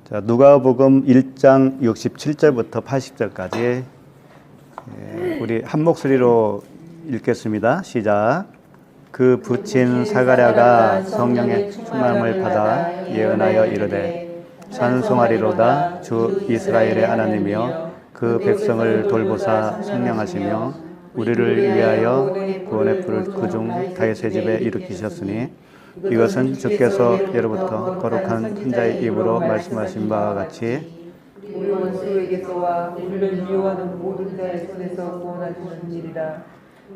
자, 누가복음 1장 67절부터 80절까지 우리 한 목소리로 읽겠습니다. 시작. 그 부친 사가랴가 성령의 충만함을 받아 예언하여 이르되 찬송하리로다. 주 이스라엘의 하나님이여 그 백성을 돌보사 성령하시며 우리를 위하여 구원의 불을 그중 다윗의 집에 일으키셨으니 이것은 주께서 예로부터 거룩한 한 자의 입으로 말씀하신 바와 같이 우리 원수에게서와 우리를 미워하는 모든 자의 손에서 구원하시는 일이라.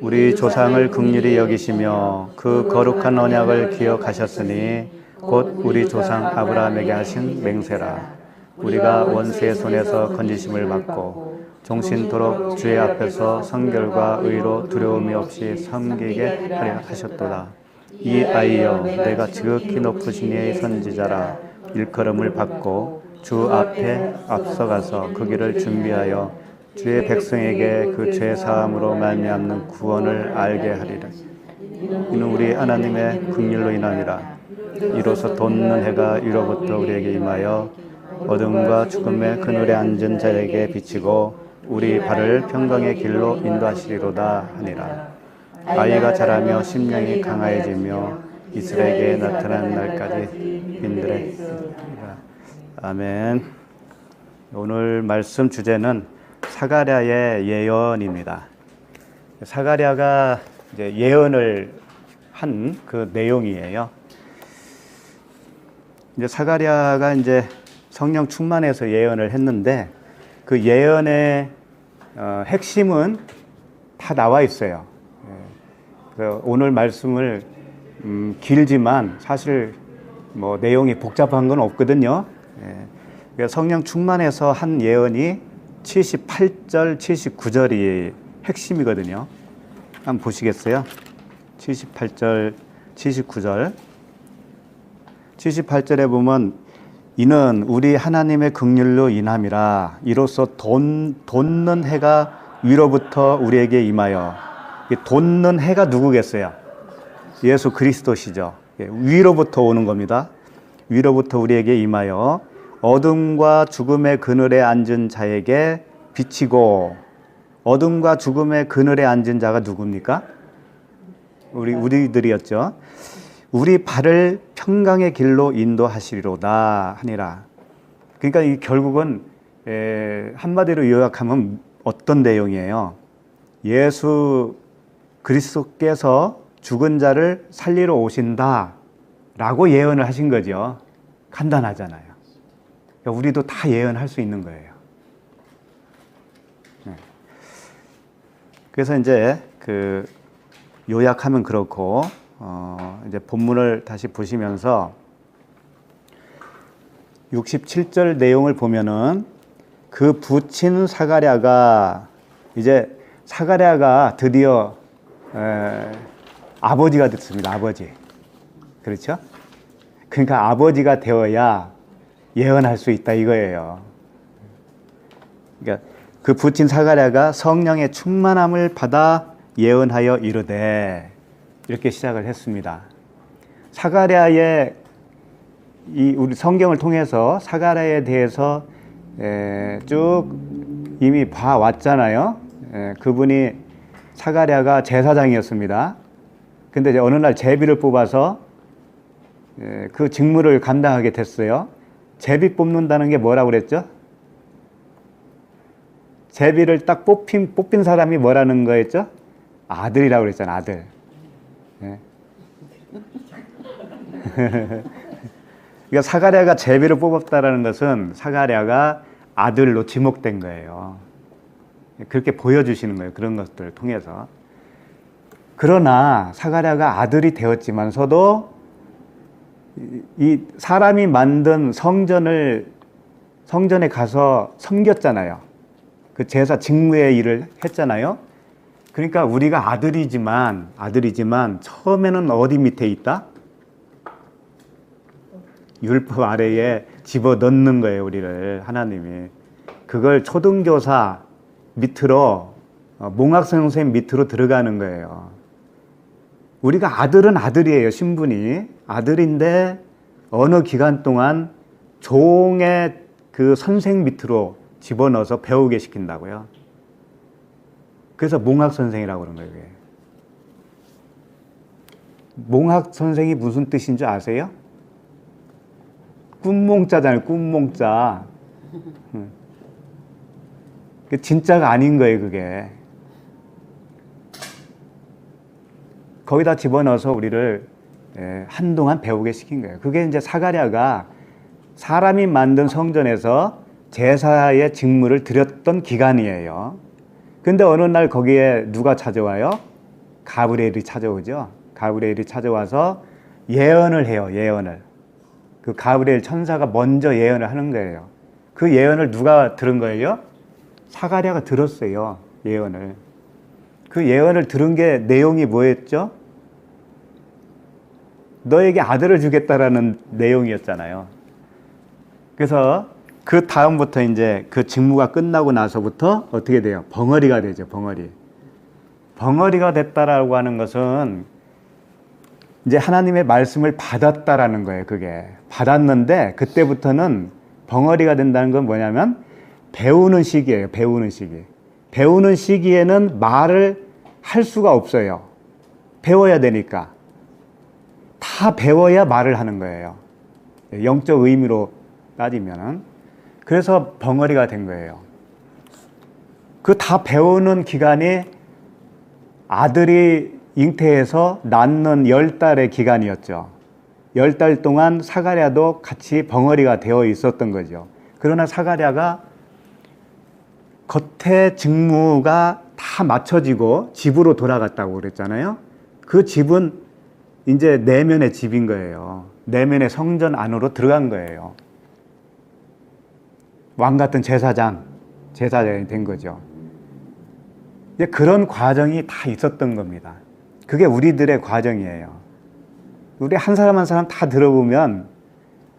우리 조상을 긍휼히 여기시며 그 거룩한 언약을 기억하셨으니 곧 우리 조상 아브라함에게 하신 맹세라. 우리가 원수의 손에서 건지심을 받고 종신토록 주의 앞에서 성결과 의로 두려움이 없이 섬기게 하려 하셨도다. 이 아이여, 내가 지극히 높으신 이의 선지자라. 일컬음을 받고 주 앞에 앞서가서 그 길을 준비하여 주의 백성에게 그 죄 사함으로 말미암는 구원을 알게 하리라. 이는 우리 하나님의 긍휼로 인함이라. 이로써 돋는 해가 위로부터 우리에게 임하여 어둠과 죽음의 그늘에 앉은 자에게 비치고 우리 발을 평강의 길로 인도하시리로다 하니라. 아이가 자라며 심령이 강화해지며 이스라엘에게 나타난 날까지 빈들에. 아멘. 오늘 말씀 주제는 사가랴의 예언입니다. 사가랴가 이제 예언을 한 그 내용이에요. 이제 사가랴가 이제 성령 충만해서 예언을 했는데 그 예언의 핵심은 다 나와 있어요. 오늘 말씀을 길지만 사실 뭐 내용이 복잡한 건 없거든요. 성령 충만해서 한 예언이 78절, 79절이 핵심이거든요. 한번 보시겠어요? 78절, 79절. 78절에 보면 이는 우리 하나님의 긍휼로 인함이라. 이로써 돋는 해가 위로부터 우리에게 임하여. 돋는 해가 누구겠어요? 예수 그리스도시죠. 위로부터 오는 겁니다. 위로부터 우리에게 임하여 어둠과 죽음의 그늘에 앉은 자에게 비치고. 어둠과 죽음의 그늘에 앉은 자가 누굽니까? 우리들이었죠. 우리 발을 평강의 길로 인도하시리로다 하니라. 그러니까 이 결국은 한마디로 요약하면 어떤 내용이에요? 예수 그리스도께서 죽은 자를 살리러 오신다 라고 예언을 하신 거죠. 간단하잖아요. 그러니까 우리도 다 예언할 수 있는 거예요. 그래서 이제 그 요약하면 그렇고 이제 본문을 다시 보시면서 67절 내용을 보면은 그 부친 사가랴가 이제 사가랴가 드디어 아버지가 됐습니다. 아버지. 그렇죠? 그러니까 아버지가 되어야 예언할 수 있다 이거예요. 그러니까 그 부친 사가랴가 성령의 충만함을 받아 예언하여 이르되 이렇게 시작을 했습니다. 사가랴의 우리 성경을 통해서 사가랴에 대해서 쭉 이미 봐왔잖아요. 그분이 사가랴가 제사장이었습니다. 근데 이제 어느 날 제비를 뽑아서 그 직무를 감당하게 됐어요. 제비 뽑는다는 게 뭐라고 그랬죠? 제비를 딱 뽑힌 사람이 뭐라는 거였죠? 아들이라고 그랬잖아, 아들. 그러니까 사가랴가 제비를 뽑았다라는 것은 사가랴가 아들로 지목된 거예요. 그렇게 보여주시는 거예요. 그런 것들을 통해서. 그러나 사가랴가 아들이 되었지만서도 이 사람이 만든 성전에 가서 섬겼잖아요. 그 제사 직무의 일을 했잖아요. 그러니까 우리가 아들이지만 처음에는 어디 밑에 있다? 율법 아래에 집어넣는 거예요, 우리를 하나님이. 그걸 초등교사 밑으로 몽학 선생님 밑으로 들어가는 거예요. 우리가 아들은 아들이에요. 신분이 아들인데 어느 기간 동안 종의 그 선생 밑으로 집어넣어서 배우게 시킨다고요. 그래서 몽학 선생이라고 그런 거예요. 몽학 선생이 무슨 뜻인 줄 아세요? 꿈몽자잖아요. 꿈몽자. 진짜가 아닌 거예요, 그게. 거기다 집어넣어서 우리를 한동안 배우게 시킨 거예요. 그게 이제 사가랴가 사람이 만든 성전에서 제사의 직무를 드렸던 기간이에요. 근데 어느 날 거기에 누가 찾아와요? 가브리엘이 찾아오죠. 가브리엘이 찾아와서 예언을 해요. 예언을. 그 가브리엘 천사가 먼저 예언을 하는 거예요. 그 예언을 누가 들은 거예요? 사가랴가 들었어요. 예언을. 그 예언을 들은 게 내용이 뭐였죠? 너에게 아들을 주겠다라는 내용이었잖아요. 그래서 그 다음부터 이제 그 직무가 끝나고 나서부터 어떻게 돼요? 벙어리가 되죠. 벙어리. 벙어리가 됐다라고 하는 것은 이제 하나님의 말씀을 받았다라는 거예요. 그게 받았는데 그때부터는 벙어리가 된다는 건 뭐냐면 배우는 시기예요. 배우는 시기. 배우는 시기에는 말을 할 수가 없어요. 배워야 되니까. 다 배워야 말을 하는 거예요. 영적 의미로 따지면은. 그래서 벙어리가 된 거예요. 그 다 배우는 기간이 아들이 잉태해서 낳는 10달의 기간이었죠. 10달 동안 사가랴도 같이 벙어리가 되어 있었던 거죠. 그러나 사가랴가 겉에 직무가 다 맞춰지고 집으로 돌아갔다고 그랬잖아요. 그 집은 이제 내면의 집인 거예요. 내면의 성전 안으로 들어간 거예요. 왕 같은 제사장이 된 거죠. 이제 그런 과정이 다 있었던 겁니다. 그게 우리들의 과정이에요. 우리 한 사람 한 사람 다 들어보면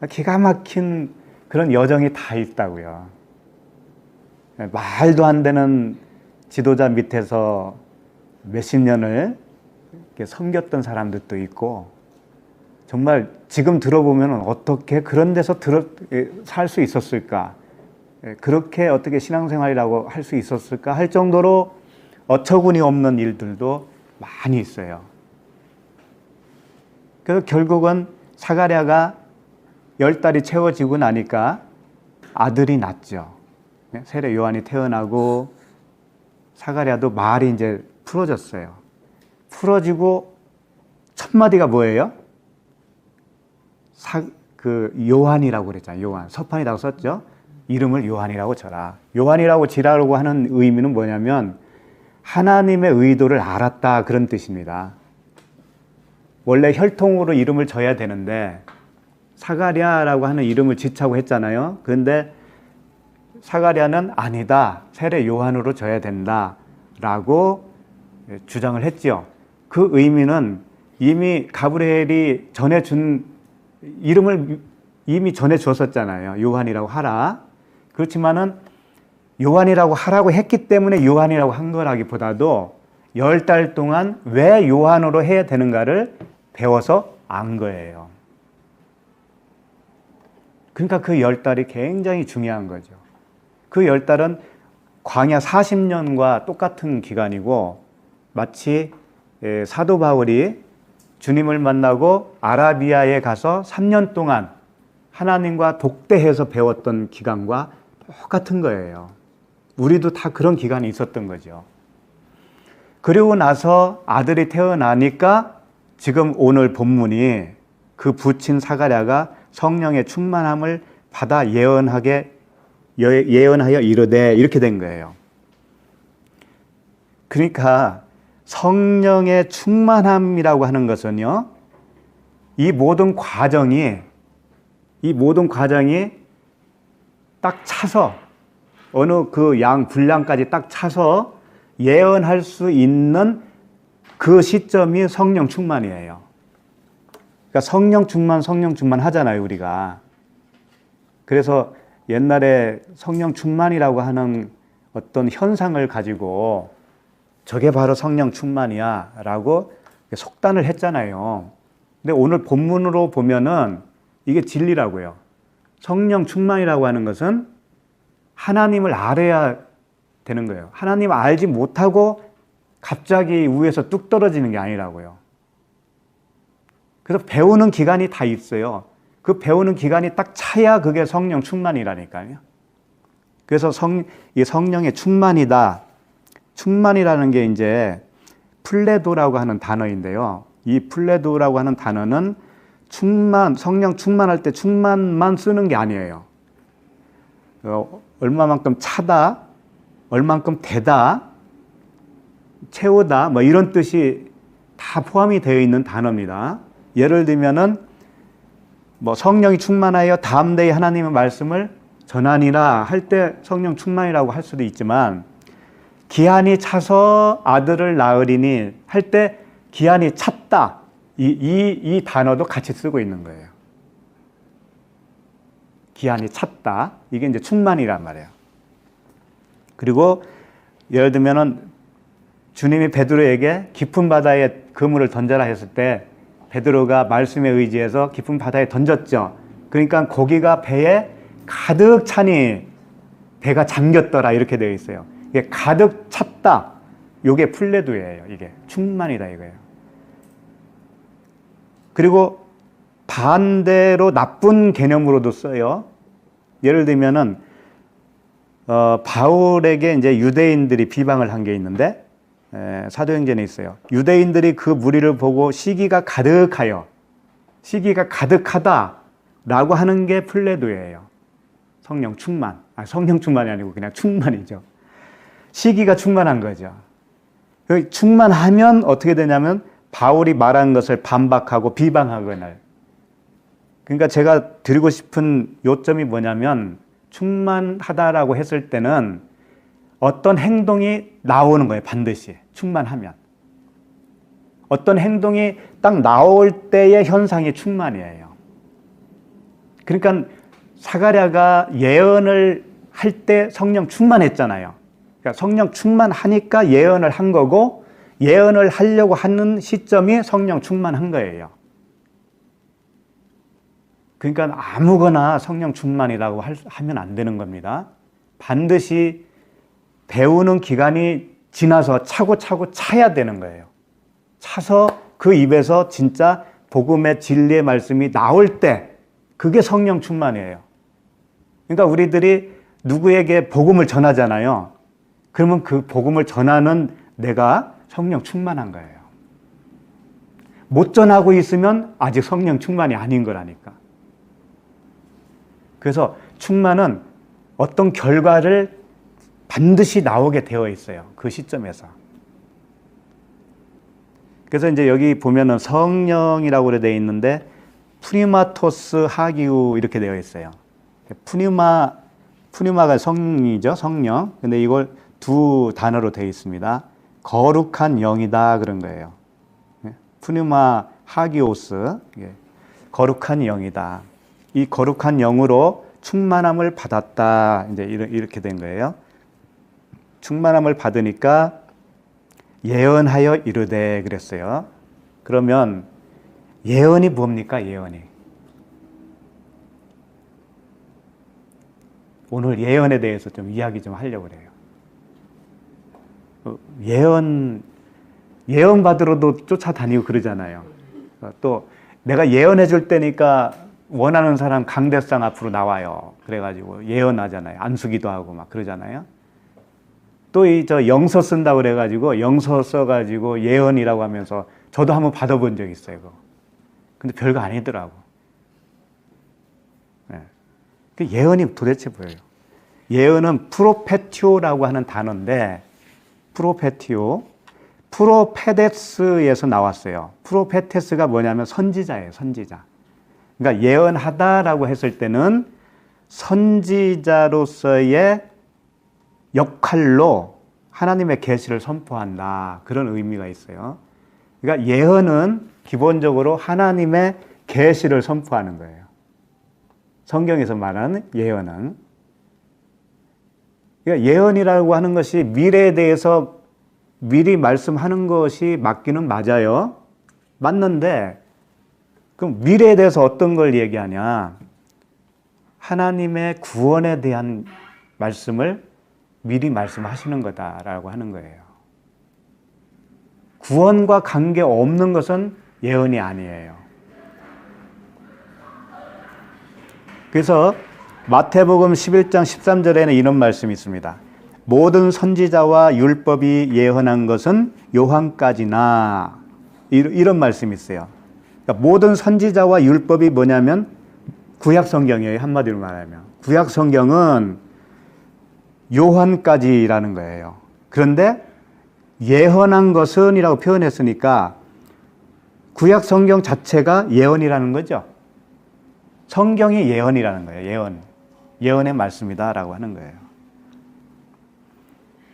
기가 막힌 그런 여정이 다 있다고요. 말도 안 되는 지도자 밑에서 몇십 년을 섬겼던 사람들도 있고, 정말 지금 들어보면 어떻게 그런 데서 살 수 있었을까? 그렇게 어떻게 신앙생활이라고 할 수 있었을까? 할 정도로 어처구니 없는 일들도 많이 있어요. 그래서 결국은 사가랴가 10달이 채워지고 나니까 아들이 낳죠. 세례 요한이 태어나고 사가랴도 말이 이제 풀어졌어요. 풀어지고 첫 마디가 뭐예요? 요한이라고 그랬잖아요. 요한. 서판이라고 썼죠. 이름을 요한이라고 져라. 요한이라고 지라고 하는 의미는 뭐냐면 하나님의 의도를 알았다, 그런 뜻입니다. 원래 혈통으로 이름을 져야 되는데 사가랴라고 하는 이름을 지자고 했잖아요. 그런데 사가랴는 아니다, 세례 요한으로 져야 된다라고 주장을 했죠. 그 의미는 이미 가브리엘이 전해준 이름을 이미 전해줬었잖아요. 요한이라고 하라. 그렇지만은 요한이라고 하라고 했기 때문에 요한이라고 한 거라기보다도 10달 동안 왜 요한으로 해야 되는가를 배워서 안 거예요. 그러니까 그 10달이 굉장히 중요한 거죠. 그 10달은 광야 40년과 똑같은 기간이고, 마치 사도 바울이 주님을 만나고 아라비아에 가서 3년 동안 하나님과 독대해서 배웠던 기간과 똑같은 거예요. 우리도 다 그런 기간이 있었던 거죠. 그리고 나서 아들이 태어나니까 지금 오늘 본문이 그 부친 사가랴가 성령의 충만함을 받아 예언하여 이르되, 이렇게 된 거예요. 그러니까 성령의 충만함이라고 하는 것은요, 이 모든 과정이 딱 차서 어느 그 분량까지 딱 차서 예언할 수 있는 그 시점이 성령 충만이에요. 그러니까 성령 충만 하잖아요, 우리가. 그래서 옛날에 성령 충만이라고 하는 어떤 현상을 가지고 저게 바로 성령 충만이야 라고 속단을 했잖아요. 근데 오늘 본문으로 보면은 이게 진리라고요. 성령 충만이라고 하는 것은 하나님을 알아야 되는 거예요. 하나님을 알지 못하고 갑자기 위에서 뚝 떨어지는 게 아니라고요. 그래서 배우는 기간이 다 있어요. 그 배우는 기간이 딱 차야 그게 성령 충만이라니까요. 그래서 이 성령의 충만이다. 충만이라는 게 이제 플레도라고 하는 단어인데요. 이 플레도라고 하는 단어는 성령 충만할 때 충만만 쓰는 게 아니에요. 얼마만큼 차다, 얼만큼 되다, 채우다, 뭐 이런 뜻이 다 포함이 되어 있는 단어입니다. 예를 들면은 뭐 성령이 충만하여 다음 데에 하나님의 말씀을 전하니라 할 때 성령 충만이라고 할 수도 있지만, 기한이 차서 아들을 낳으리니 할 때 기한이 찼다, 이 단어도 같이 쓰고 있는 거예요. 기한이 찼다, 이게 이제 충만이란 말이에요. 그리고 예를 들면은 주님이 베드로에게 깊은 바다에 그물을 던져라 했을 때 베드로가 말씀에 의지해서 깊은 바다에 던졌죠. 그러니까 고기가 배에 가득 차니 배가 잠겼더라 이렇게 되어 있어요. 이게 가득 찼다, 이게 플레도예요. 이게 충만이다 이거예요. 그리고 반대로 나쁜 개념으로도 써요. 예를 들면은 바울에게 이제 유대인들이 비방을 한 게 있는데, 사도행전에 있어요. 유대인들이 그 무리를 보고 시기가 가득하다라고 하는 게 플레도예요. 성령 충만. 성령 충만이 아니고 그냥 충만이죠. 시기가 충만한 거죠. 충만하면 어떻게 되냐면 바울이 말한 것을 반박하고 비방하거나. 그러니까 제가 드리고 싶은 요점이 뭐냐면, 충만하다라고 했을 때는 어떤 행동이 나오는 거예요. 반드시 충만하면 어떤 행동이 딱 나올 때의 현상이 충만이에요. 그러니까 사가랴가 예언을 할 때 성령 충만했잖아요. 그러니까 성령 충만하니까 예언을 한 거고, 예언을 하려고 하는 시점이 성령 충만한 거예요. 그러니까 아무거나 성령 충만이라고 하면 안 되는 겁니다. 반드시 배우는 기간이 지나서 차고 차야 되는 거예요. 차서 그 입에서 진짜 복음의 진리의 말씀이 나올 때, 그게 성령 충만이에요. 그러니까 우리들이 누구에게 복음을 전하잖아요. 그러면 그 복음을 전하는 내가 성령 충만한 거예요. 못 전하고 있으면 아직 성령 충만이 아닌 거라니까. 그래서 충만은 어떤 결과를 반드시 나오게 되어 있어요. 그 시점에서. 그래서 이제 여기 보면은 성령이라고 되어 있는데 푸니마토스 하기우 이렇게 되어 있어요. 푸니마가 성이죠, 성령. 근데 이걸 두 단어로 되어 있습니다. 거룩한 영이다 그런 거예요. 푸니마 하기오스, 거룩한 영이다. 이 거룩한 영으로 충만함을 받았다. 이제 이렇게 된 거예요. 충만함을 받으니까 예언하여 이르되 그랬어요. 그러면 예언이 뭡니까? 예언이. 오늘 예언에 대해서 좀 이야기 좀 하려고 그래요. 예언 받으러도 쫓아다니고 그러잖아요. 또 내가 예언해 줄 때니까 원하는 사람 강대상 앞으로 나와요. 그래가지고 예언하잖아요. 안수기도 하고 막 그러잖아요. 또 저 영서 쓴다고 그래가지고 영서 써가지고 예언이라고 하면서 저도 한번 받아본 적 있어요. 그거. 근데 별거 아니더라고. 네. 그 예언이 도대체 뭐예요? 예언은 프로페티오라고 하는 단어인데, 프로페데스에서 나왔어요. 프로페테스가 뭐냐면 선지자예요. 선지자. 그러니까 예언하다라고 했을 때는 선지자로서의 역할로 하나님의 계시를 선포한다, 그런 의미가 있어요. 그러니까 예언은 기본적으로 하나님의 계시를 선포하는 거예요. 성경에서 말하는 예언은. 그러니까 예언이라고 하는 것이 미래에 대해서 미리 말씀하는 것이 맞기는 맞아요. 맞는데 그럼 미래에 대해서 어떤 걸 얘기하냐? 하나님의 구원에 대한 말씀을 미리 말씀하시는 거다라고 하는 거예요. 구원과 관계 없는 것은 예언이 아니에요. 그래서 마태복음 11장 13절에는 이런 말씀이 있습니다. 모든 선지자와 율법이 예언한 것은 요한까지나, 이런 말씀이 있어요. 그러니까 모든 선지자와 율법이 뭐냐면 구약 성경이에요. 한마디로 말하면 구약 성경은 요한까지라는 거예요. 그런데 예언한 것은 이라고 표현했으니까 구약 성경 자체가 예언이라는 거죠. 성경이 예언이라는 거예요. 예언의 말씀이다라고 하는 거예요.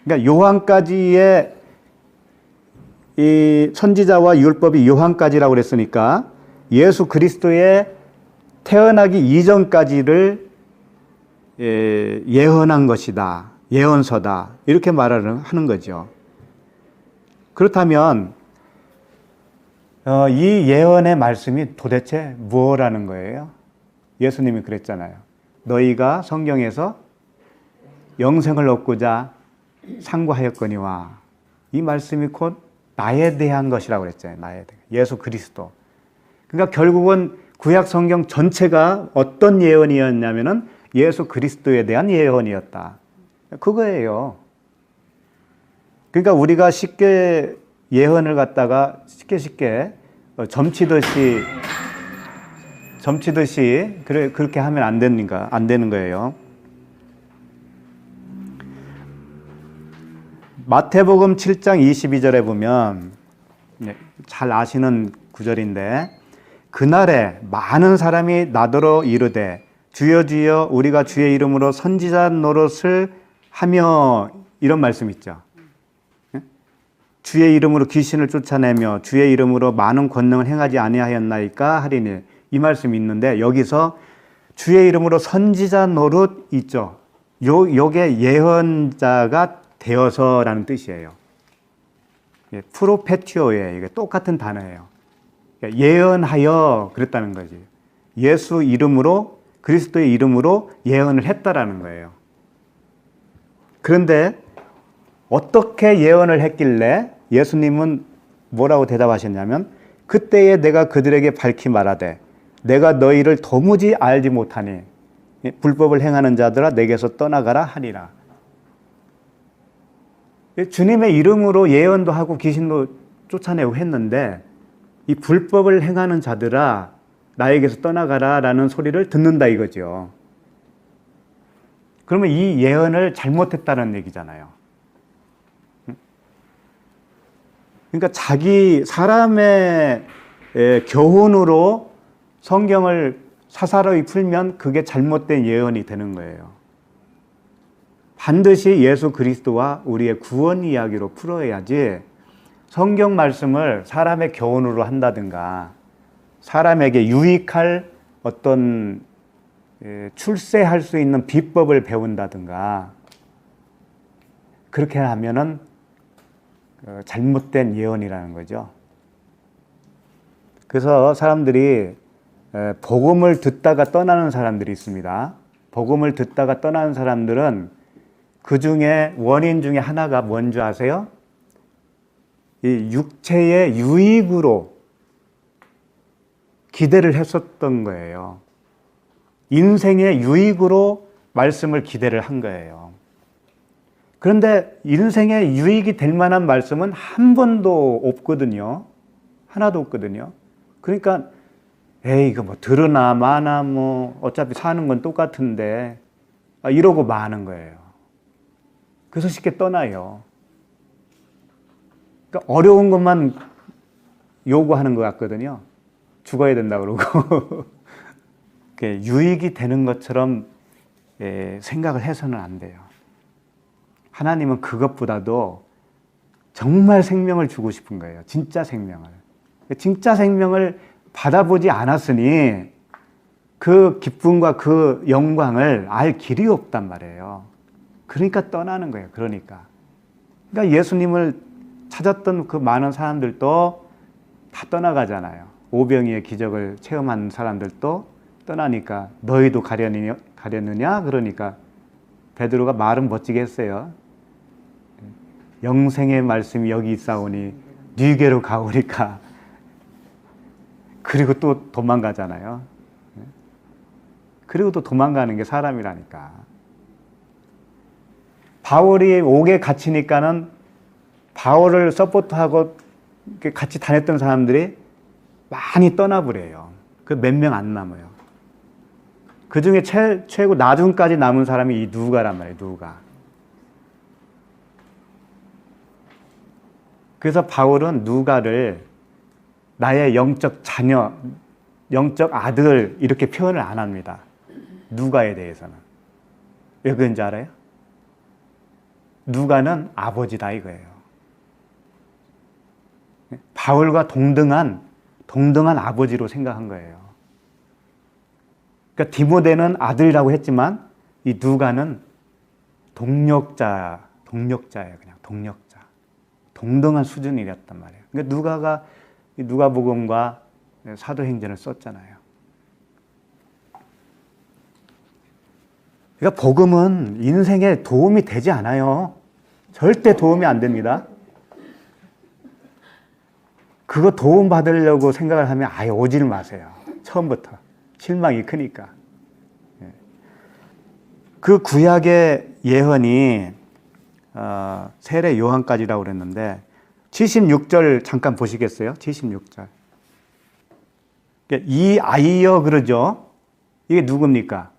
그러니까 요한까지의 이 선지자와 율법이 요한까지라고 그랬으니까 예수 그리스도의 태어나기 이전까지를 예언한 것이다. 예언서다. 이렇게 말하는 거죠. 그렇다면 이 예언의 말씀이 도대체 뭐라는 거예요? 예수님이 그랬잖아요. 너희가 성경에서 영생을 얻고자 상고하였거니와, 이 말씀이 곧 나에 대한 것이라고 그랬잖아요. 나에 대한. 예수 그리스도. 그러니까 결국은 구약 성경 전체가 어떤 예언이었냐면은 예수 그리스도에 대한 예언이었다. 그거예요. 그러니까 우리가 쉽게 예언을 갖다가 쉽게 점치듯이 그렇게 하면 안 되는 거예요. 마태복음 7장 22절에 보면 잘 아시는 구절인데, 그날에 많은 사람이 나더러 이르되 주여 주여 우리가 주의 이름으로 선지자 노릇을 하며, 이런 말씀 있죠. 주의 이름으로 귀신을 쫓아내며 주의 이름으로 많은 권능을 행하지 아니하였나이까 하리니, 이 말씀이 있는데 여기서 주의 이름으로 선지자 노릇 있죠. 요게 예언자가 되어서라는 뜻이에요. 프로페티오에 이게 똑같은 단어예요. 예언하여 그랬다는 거지. 예수 이름으로, 그리스도의 이름으로 예언을 했다라는 거예요. 그런데 어떻게 예언을 했길래 예수님은 뭐라고 대답하셨냐면, 그때에 내가 그들에게 밝히 말하되 내가 너희를 도무지 알지 못하니 불법을 행하는 자들아 내게서 떠나가라 하니라. 주님의 이름으로 예언도 하고 귀신도 쫓아내고 했는데, 이 불법을 행하는 자들아 나에게서 떠나가라 라는 소리를 듣는다 이거죠. 그러면 이 예언을 잘못했다는 얘기잖아요. 그러니까 사람의 교훈으로 성경을 사사로이 풀면 그게 잘못된 예언이 되는 거예요. 반드시 예수 그리스도와 우리의 구원 이야기로 풀어야지, 성경 말씀을 사람의 교훈으로 한다든가 사람에게 유익할 어떤 출세할 수 있는 비법을 배운다든가 그렇게 하면은 잘못된 예언이라는 거죠. 그래서 사람들이 복음을 듣다가 떠나는 사람들이 있습니다. 복음을 듣다가 떠나는 사람들은 그 중에 원인 중에 하나가 뭔지 아세요? 이 육체의 유익으로 기대를 했었던 거예요. 인생의 유익으로 말씀을 기대를 한 거예요. 그런데 인생의 유익이 될 만한 말씀은 한 번도 없거든요. 하나도 없거든요. 그러니까 이거 뭐 들으나 마나 뭐 어차피 사는 건 똑같은데 이러고 마는 거예요. 그래서 쉽게 떠나요. 그러니까 어려운 것만 요구하는 것 같거든요. 죽어야 된다 그러고 유익이 되는 것처럼 생각을 해서는 안 돼요. 하나님은 그것보다도 정말 생명을 주고 싶은 거예요. 진짜 생명을. 진짜 생명을 받아보지 않았으니 그 기쁨과 그 영광을 알 길이 없단 말이에요. 그러니까 떠나는 거예요. 그러니까 예수님을 찾았던 그 많은 사람들도 다 떠나가잖아요. 오병이의 기적을 체험한 사람들도 떠나니까 너희도 가려느냐? 그러니까 베드로가 말은 멋지게 했어요. 영생의 말씀이 여기 있사오니 네게로 가오니까. 그리고 또 도망가잖아요. 그리고 또 도망가는 게 사람이라니까. 바울이 옥에 갇히니까는 바울을 서포트하고 같이 다녔던 사람들이 많이 떠나버려요. 그 몇 명 안 남아요. 그 중에 최고 나중까지 남은 사람이 이 누가란 말이에요. 누가. 그래서 바울은 누가를 나의 영적 자녀, 영적 아들 이렇게 표현을 안 합니다. 누가에 대해서는. 왜 그런지 알아요? 누가는 아버지다 이거예요. 바울과 동등한 아버지로 생각한 거예요. 그러니까 디모데는 아들이라고 했지만 이 누가는 동력자예요. 그냥 동력자. 동등한 수준이었단 말이에요. 그러니까 누가가 누가복음과 사도행전을 썼잖아요. 그러니까 복음은 인생에 도움이 되지 않아요. 절대 도움이 안 됩니다. 그거 도움 받으려고 생각을 하면 아예 오질 마세요. 처음부터. 실망이 크니까. 그 구약의 예언이 세례 요한까지라고 그랬는데 76절 잠깐 보시겠어요? 76절. 이 아이여 그러죠. 이게 누굽니까?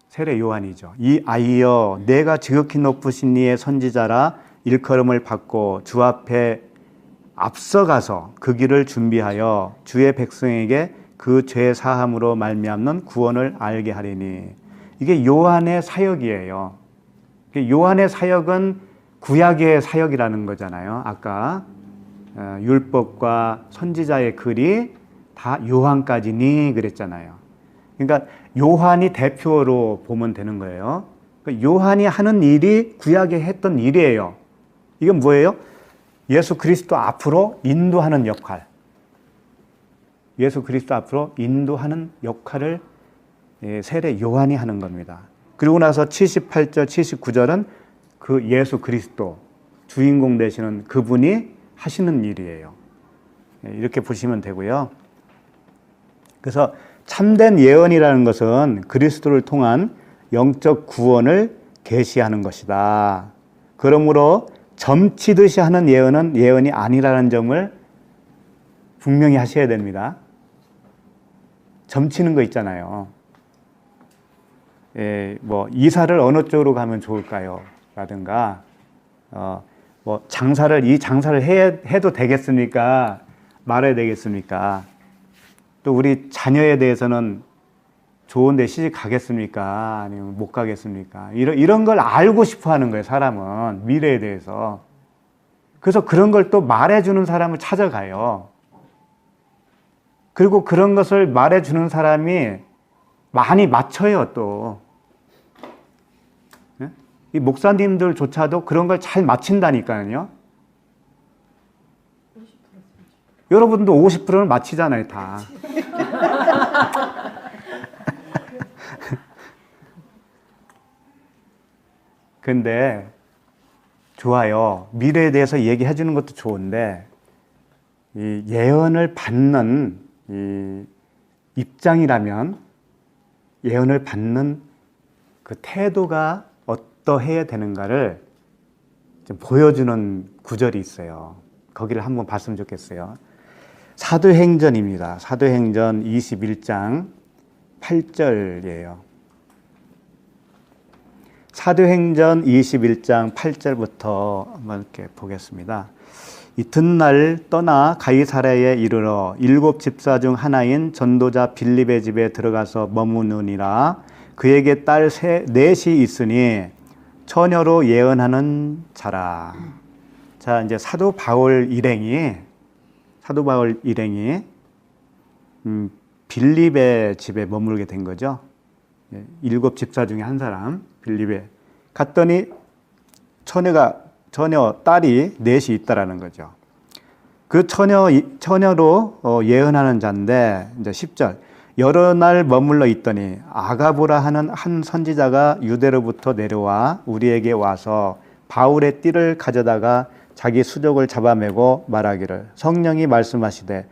세례 요한이죠. 이 아이여 내가 지극히 높으신 이의 선지자라 일컬음을 받고 주 앞에 앞서가서 그 길을 준비하여 주의 백성에게 그 죄 사함으로 말미암는 구원을 알게 하리니. 이게 요한의 사역이에요. 요한의 사역은 구약의 사역이라는 거잖아요. 아까 율법과 선지자의 글이 다 요한까지니 그랬잖아요. 그러니까 요한이 대표로 보면 되는 거예요. 요한이 하는 일이 구약에 했던 일이에요. 이건 뭐예요? 예수 그리스도 앞으로 인도하는 역할. 예수 그리스도 앞으로 인도하는 역할을 세례 요한이 하는 겁니다. 그리고 나서 78절, 79절은 그 예수 그리스도 주인공 되시는 그분이 하시는 일이에요. 이렇게 보시면 되고요. 그래서 참된 예언이라는 것은 그리스도를 통한 영적 구원을 계시하는 것이다. 그러므로 점치듯이 하는 예언은 예언이 아니라는 점을 분명히 하셔야 됩니다. 점치는 거 있잖아요. 뭐 이사를 어느 쪽으로 가면 좋을까요? 라든가 뭐 이 장사를 해도 되겠습니까? 말아야 되겠습니까? 또 우리 자녀에 대해서는 좋은 데 시집 가겠습니까? 아니면 못 가겠습니까? 이런 걸 알고 싶어 하는 거예요, 사람은. 미래에 대해서. 그래서 그런 걸 또 말해주는 사람을 찾아가요. 그리고 그런 것을 말해주는 사람이 많이 맞춰요, 또. 이 목사님들조차도 그런 걸 잘 맞춘다니까요. 여러분도 50%는 맞히잖아요, 다. 근데 좋아요. 미래에 대해서 얘기해 주는 것도 좋은데 이 예언을 받는 이 입장이라면 예언을 받는 그 태도가 어떠해야 되는가를 좀 보여주는 구절이 있어요. 거기를 한번 봤으면 좋겠어요. 사도행전입니다. 사도행전 21장 8절이에요. 사도행전 21장 8절부터 한번 이렇게 보겠습니다. 이튿날 떠나 가이사랴에 이르러 7 집사 중 하나인 전도자 빌립의 집에 들어가서 머무느니라. 그에게 딸 넷이 있으니 처녀로 예언하는 자라. 자, 이제 사도 바울 일행이 빌립의 집에 머물게 된 거죠. 7 집사 중에 한 사람 빌립의. 갔더니 처녀 딸이 넷이 있다라는 거죠. 그 처녀로 예언하는 자인데 이제 10절 여러 날 머물러 있더니 아가보라 하는 한 선지자가 유대로부터 내려와 우리에게 와서 바울의 띠를 가져다가 자기 수족을 잡아매고 말하기를 성령이 말씀하시되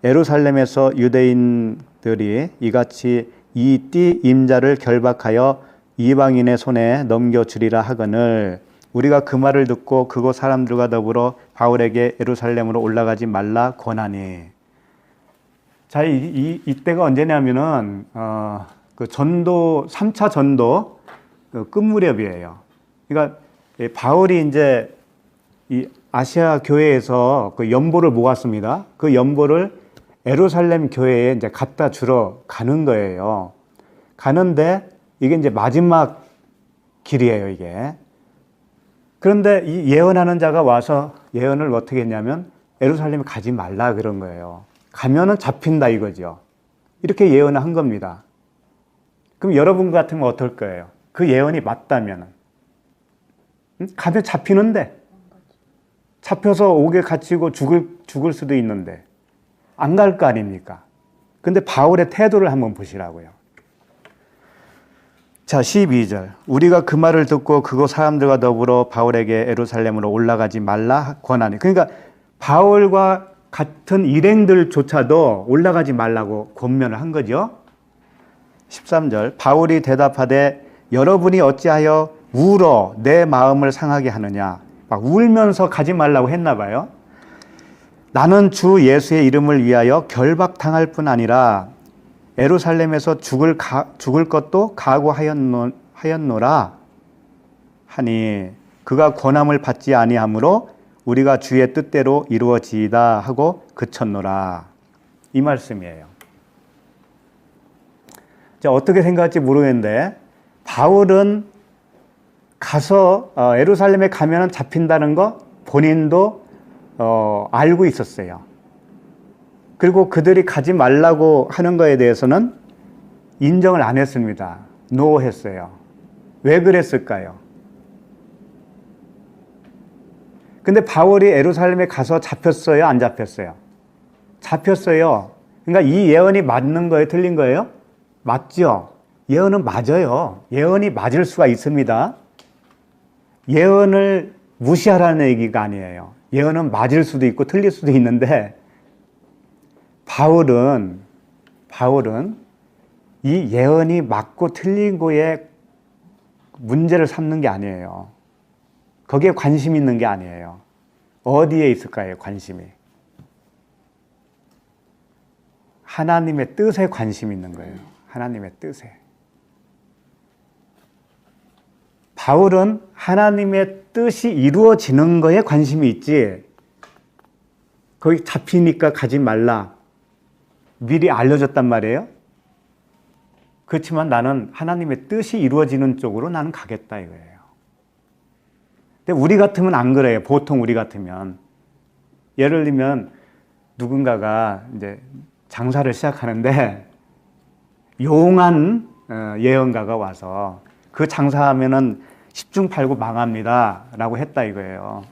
예루살렘에서 유대인들이 이같이 이 띠 임자를 결박하여 이방인의 손에 넘겨주리라 하거늘 우리가 그 말을 듣고 그곳 사람들과 더불어 바울에게 예루살렘으로 올라가지 말라 권하니. 자, 이때가 언제냐면은 그 전도 3차 전도 끝 무렵이에요. 그러니까 바울이 이제 이 아시아 교회에서 그 연보를 모았습니다. 그 연보를 예루살렘 교회에 이제 갖다 주러 가는 거예요. 가는데 이게 이제 마지막 길이에요, 이게. 그런데 이 예언하는 자가 와서 예언을 어떻게 했냐면 예루살렘에 가지 말라 그런 거예요. 가면은 잡힌다 이거죠. 이렇게 예언을 한 겁니다. 그럼 여러분 같으면 어떨 거예요? 그 예언이 맞다면 가면 잡히는데 잡혀서 옥에 갇히고 죽을 수도 있는데 안 갈 거 아닙니까? 근데 바울의 태도를 한번 보시라고요. 자, 12절. 우리가 그 말을 듣고 그곳 사람들과 더불어 바울에게 예루살렘으로 올라가지 말라 권하니. 그러니까 바울과 같은 일행들조차도 올라가지 말라고 권면을 한 거죠. 13절. 바울이 대답하되 여러분이 어찌하여 울어 내 마음을 상하게 하느냐. 막 울면서 가지 말라고 했나 봐요. 나는 주 예수의 이름을 위하여 결박당할 뿐 아니라 예루살렘에서 죽을 것도 각오하였노라 하니 그가 권함을 받지 아니하므로 우리가 주의 뜻대로 이루어지이다 하고 그쳤노라. 이 말씀이에요. 자, 어떻게 생각할지 모르겠는데 바울은 가서 예루살렘에 가면 잡힌다는 거 본인도 알고 있었어요. 그리고 그들이 가지 말라고 하는 거에 대해서는 인정을 안 했습니다. 노 했어요. 왜 그랬을까요? 근데 바울이 예루살렘에 가서 잡혔어요? 안 잡혔어요? 잡혔어요. 그러니까 이 예언이 맞는 거예요? 틀린 거예요? 맞죠? 예언은 맞아요. 예언이 맞을 수가 있습니다. 예언을 무시하라는 얘기가 아니에요. 예언은 맞을 수도 있고 틀릴 수도 있는데 바울은 이 예언이 맞고 틀린 거에 문제를 삼는 게 아니에요. 거기에 관심 있는 게 아니에요. 어디에 있을까요? 관심이. 하나님의 뜻에 관심 있는 거예요. 하나님의 뜻에. 바울은 하나님의 뜻이 이루어지는 거에 관심이 있지 거기 잡히니까 가지 말라 미리 알려줬단 말이에요. 그렇지만 나는 하나님의 뜻이 이루어지는 쪽으로 나는 가겠다 이거예요. 근데 우리 같으면 안 그래요. 보통 우리 같으면 예를 들면 누군가가 이제 장사를 시작하는데 용한 예언가가 와서 그 장사하면은 10중 8구 망합니다 라고 했다 이거예요.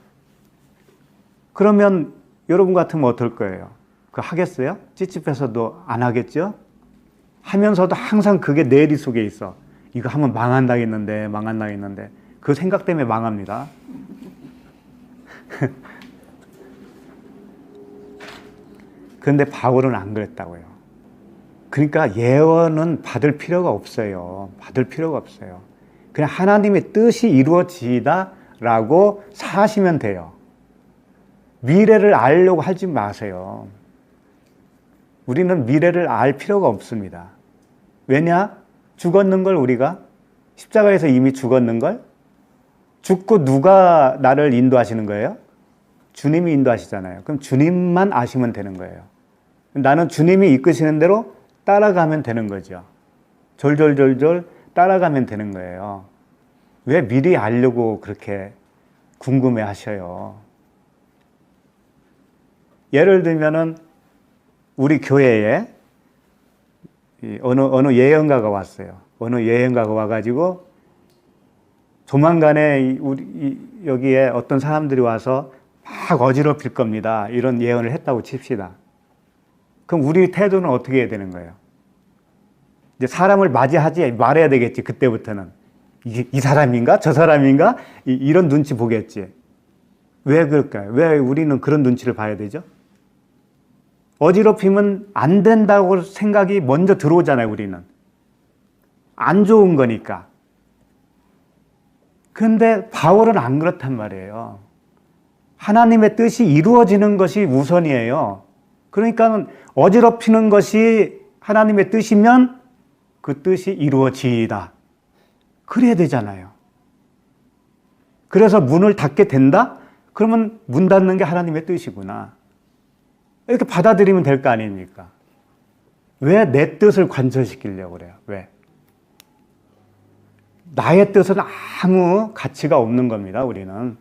그러면 여러분 같으면 어떨 거예요? 그거 하겠어요? 찝찝해서도 안 하겠죠? 하면서도 항상 그게 내 머릿 속에 있어. 이거 하면 망한다겠는데 그 생각 때문에 망합니다. 그런데 바울은 안 그랬다고요. 그러니까 예언은 받을 필요가 없어요. 받을 필요가 없어요. 그냥 하나님의 뜻이 이루어지다라고 사시면 돼요. 미래를 알려고 하지 마세요. 우리는 미래를 알 필요가 없습니다. 왜냐? 죽었는 걸 우리가 십자가에서 이미 죽었는 걸 죽고 누가 나를 인도하시는 거예요? 주님이 인도하시잖아요. 그럼 주님만 아시면 되는 거예요. 나는 주님이 이끄시는 대로 따라가면 되는 거죠. 졸졸졸졸 따라가면 되는 거예요. 왜 미리 알려고 그렇게 궁금해 하셔요? 예를 들면은 우리 교회에 어느 예언가가 왔어요. 어느 예언가가 와가지고 조만간에 여기에 어떤 사람들이 와서 막 어지럽힐 겁니다. 이런 예언을 했다고 칩시다. 그럼 우리 태도는 어떻게 해야 되는 거예요? 이제 사람을 맞이하지 말아야 되겠지. 그때부터는 이 사람인가? 저 사람인가? 이런 눈치 보겠지. 왜 그럴까요? 왜 우리는 그런 눈치를 봐야 되죠? 어지럽히면 안 된다고 생각이 먼저 들어오잖아요. 우리는 안 좋은 거니까. 근데 바울은 안 그렇단 말이에요. 하나님의 뜻이 이루어지는 것이 우선이에요. 그러니까 어지럽히는 것이 하나님의 뜻이면 그 뜻이 이루어지이다. 그래야 되잖아요. 그래서 문을 닫게 된다? 그러면 문 닫는 게 하나님의 뜻이구나. 이렇게 받아들이면 될 거 아닙니까? 왜 내 뜻을 관철시키려고 그래요? 왜? 나의 뜻은 아무 가치가 없는 겁니다. 우리는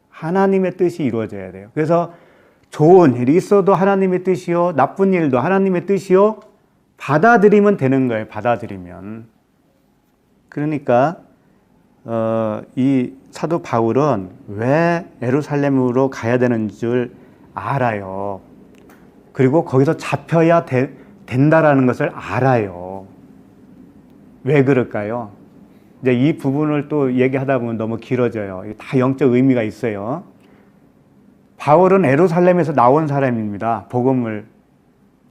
하나님의 뜻이 이루어져야 돼요. 그래서 좋은 일이 있어도 하나님의 뜻이요, 나쁜 일도 하나님의 뜻이요, 받아들이면 되는 거예요. 받아들이면. 그러니까 이 사도 바울은 왜 예루살렘으로 가야 되는 줄 알아요. 그리고 거기서 잡혀야 된다라는 것을 알아요. 왜 그럴까요? 이제 이 부분을 또 얘기하다 보면 너무 길어져요. 다 영적 의미가 있어요. 바울은 예루살렘에서 나온 사람입니다. 복음을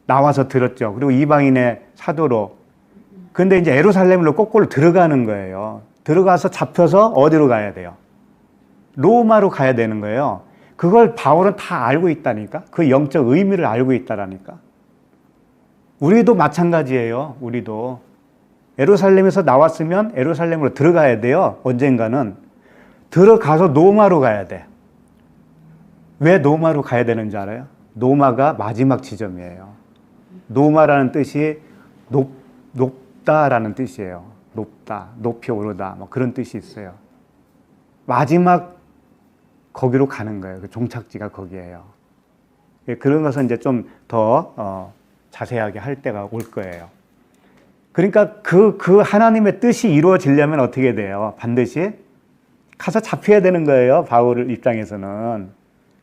나와서 들었죠. 그리고 이방인의 사도로. 근데 이제 예루살렘으로 거꾸로 들어가는 거예요. 들어가서 잡혀서 어디로 가야 돼요? 로마로 가야 되는 거예요. 그걸 바울은 다 알고 있다니까. 그 영적 의미를 알고 있다라니까. 우리도 마찬가지예요. 우리도. 예루살렘에서 나왔으면 예루살렘으로 들어가야 돼요. 언젠가는. 들어가서 로마로 가야 돼. 왜 로마로 가야 되는지 알아요? 로마가 마지막 지점이에요. 로마라는 뜻이 높다라는 뜻이에요. 높다, 높이 오르다, 뭐 그런 뜻이 있어요. 마지막 거기로 가는 거예요. 그 종착지가 거기예요. 그런 것은 이제 좀 더 자세하게 할 때가 올 거예요. 그러니까 그 하나님의 뜻이 이루어지려면 어떻게 돼요? 반드시 가서 잡혀야 되는 거예요. 바울 입장에서는.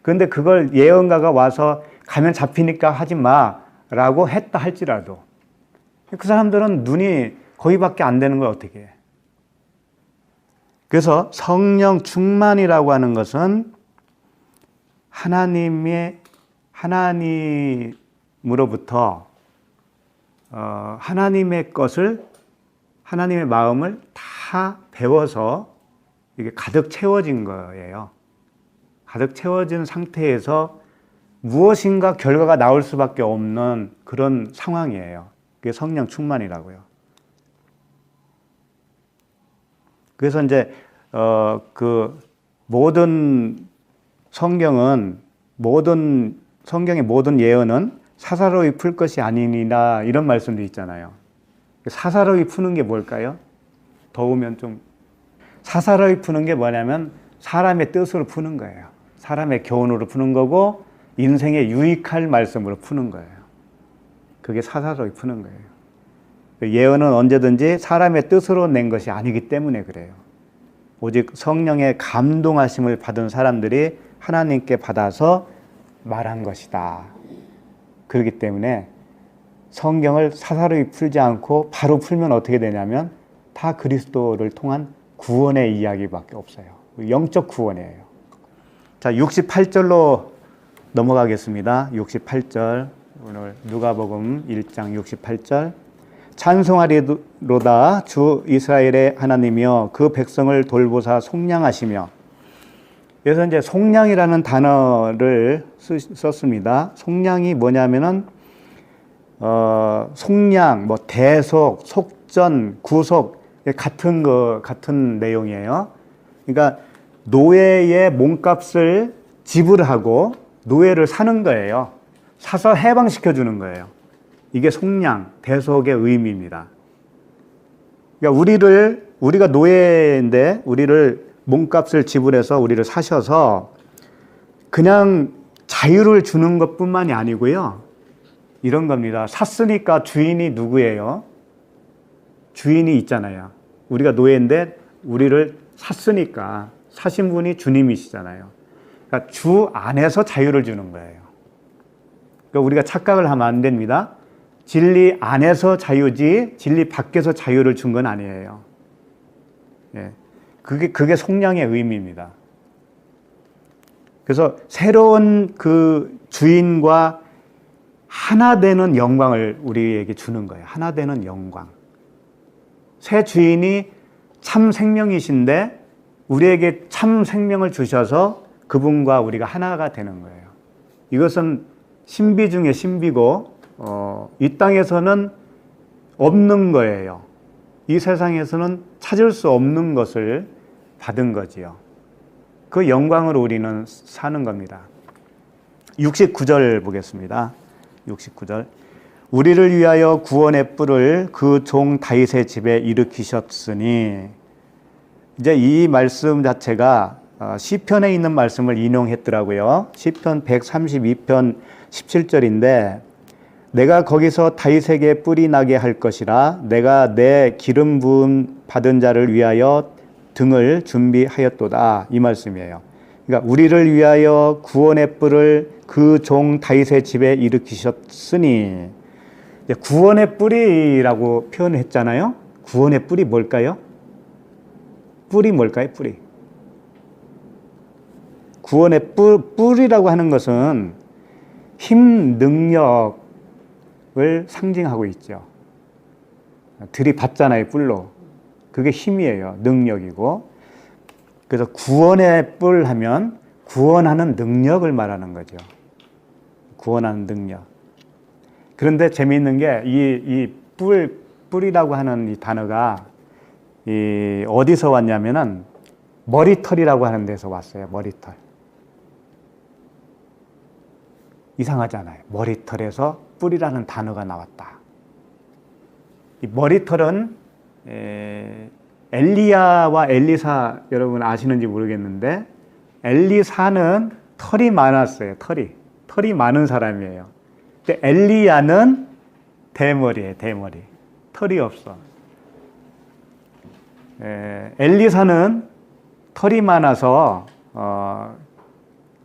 그런데 그걸 예언가가 와서 가면 잡히니까 하지 마라고 했다 할지라도 그 사람들은 눈이 거기밖에 안 되는 걸 어떻게 해? 그래서 성령 충만이라고 하는 것은 하나님으로부터 하나님의 것을, 하나님의 마음을 다 배워서 이게 가득 채워진 거예요. 가득 채워진 상태에서 무엇인가 결과가 나올 수밖에 없는 그런 상황이에요. 그게 성령 충만이라고요. 그래서 이제 그 모든 성경의 모든 예언은 사사로이 풀 것이 아니니라 이런 말씀도 있잖아요. 사사로이 푸는 게 뭘까요? 더우면 좀 사사로이 푸는 게 뭐냐면 사람의 뜻으로 푸는 거예요. 사람의 교훈으로 푸는 거고 인생에 유익할 말씀으로 푸는 거예요. 그게 사사로이 푸는 거예요. 예언은 언제든지 사람의 뜻으로 낸 것이 아니기 때문에 그래요. 오직 성령의 감동하심을 받은 사람들이 하나님께 받아서 말한 것이다. 그렇기 때문에 성경을 사사로이 풀지 않고 바로 풀면 어떻게 되냐면 다 그리스도를 통한 구원의 이야기밖에 없어요. 영적 구원이에요. 자, 68절로 넘어가겠습니다. 68절. 오늘 누가복음 1장 68절. 찬송하리로다 주 이스라엘의 하나님이여 그 백성을 돌보사 속량하시며. 그래서 이제 속량이라는 단어를 썼습니다. 속량이 뭐냐면은 속량, 뭐 대속, 속전, 구속 같은 내용이에요. 그러니까 노예의 몸값을 지불하고 노예를 사는 거예요. 사서 해방시켜 주는 거예요. 이게 속량, 대속의 의미입니다. 그러니까 우리가 노예인데 우리를 몸값을 지불해서 우리를 사셔서 그냥 자유를 주는 것뿐만이 아니고요. 이런 겁니다. 샀으니까 주인이 누구예요? 주인이 있잖아요. 우리가 노예인데 우리를 샀으니까 사신 분이 주님이시잖아요. 그러니까 주 안에서 자유를 주는 거예요. 그러니까 우리가 착각을 하면 안 됩니다. 진리 안에서 자유지 진리 밖에서 자유를 준 건 아니에요. 예. 그게 속량의 의미입니다. 그래서 새로운 그 주인과 하나 되는 영광을 우리에게 주는 거예요. 하나 되는 영광. 새 주인이 참 생명이신데 우리에게 참 생명을 주셔서 그분과 우리가 하나가 되는 거예요. 이것은 신비 중에 신비고 이 땅에서는 없는 거예요. 이 세상에서는 찾을 수 없는 것을 받은 거지요. 그 영광으로 우리는 사는 겁니다. 69절 보겠습니다. 69절. 우리를 위하여 구원의 뿔을 그 종 다윗의 집에 일으키셨으니, 이제 이 말씀 자체가 시편에 있는 말씀을 인용했더라고요. 시편 132편 17절인데 내가 거기서 다윗에게 뿔이 나게 할 것이라 내가 내 기름 부음 받은 자를 위하여 등을 준비하였도다, 이 말씀이에요. 그러니까 우리를 위하여 구원의 뿔을 그 종 다윗의 집에 일으키셨으니, 구원의 뿔이라고 표현했잖아요. 구원의 뿔이 뭘까요? 뿔이 뭘까요? 뿔이. 구원의 뿔이라고 하는 것은 힘, 능력을 상징하고 있죠. 들이받잖아요, 뿔로. 그게 힘이에요. 능력이고. 그래서 구원의 뿔 하면 구원하는 능력을 말하는 거죠. 구원하는 능력. 그런데 재미있는 게 이 뿔이라고 하는 이 단어가 어디서 왔냐면은 머리털이라고 하는 데서 왔어요. 머리털. 이상하잖아요. 머리털에서 뿔이라는 단어가 나왔다. 이 머리털은 엘리야와 엘리사, 여러분 아시는지 모르겠는데 엘리사는 털이 많았어요. 털이 많은 사람이에요. 근데 엘리야는 대머리예요. 대머리. 털이 없어. 엘리사는 털이 많아서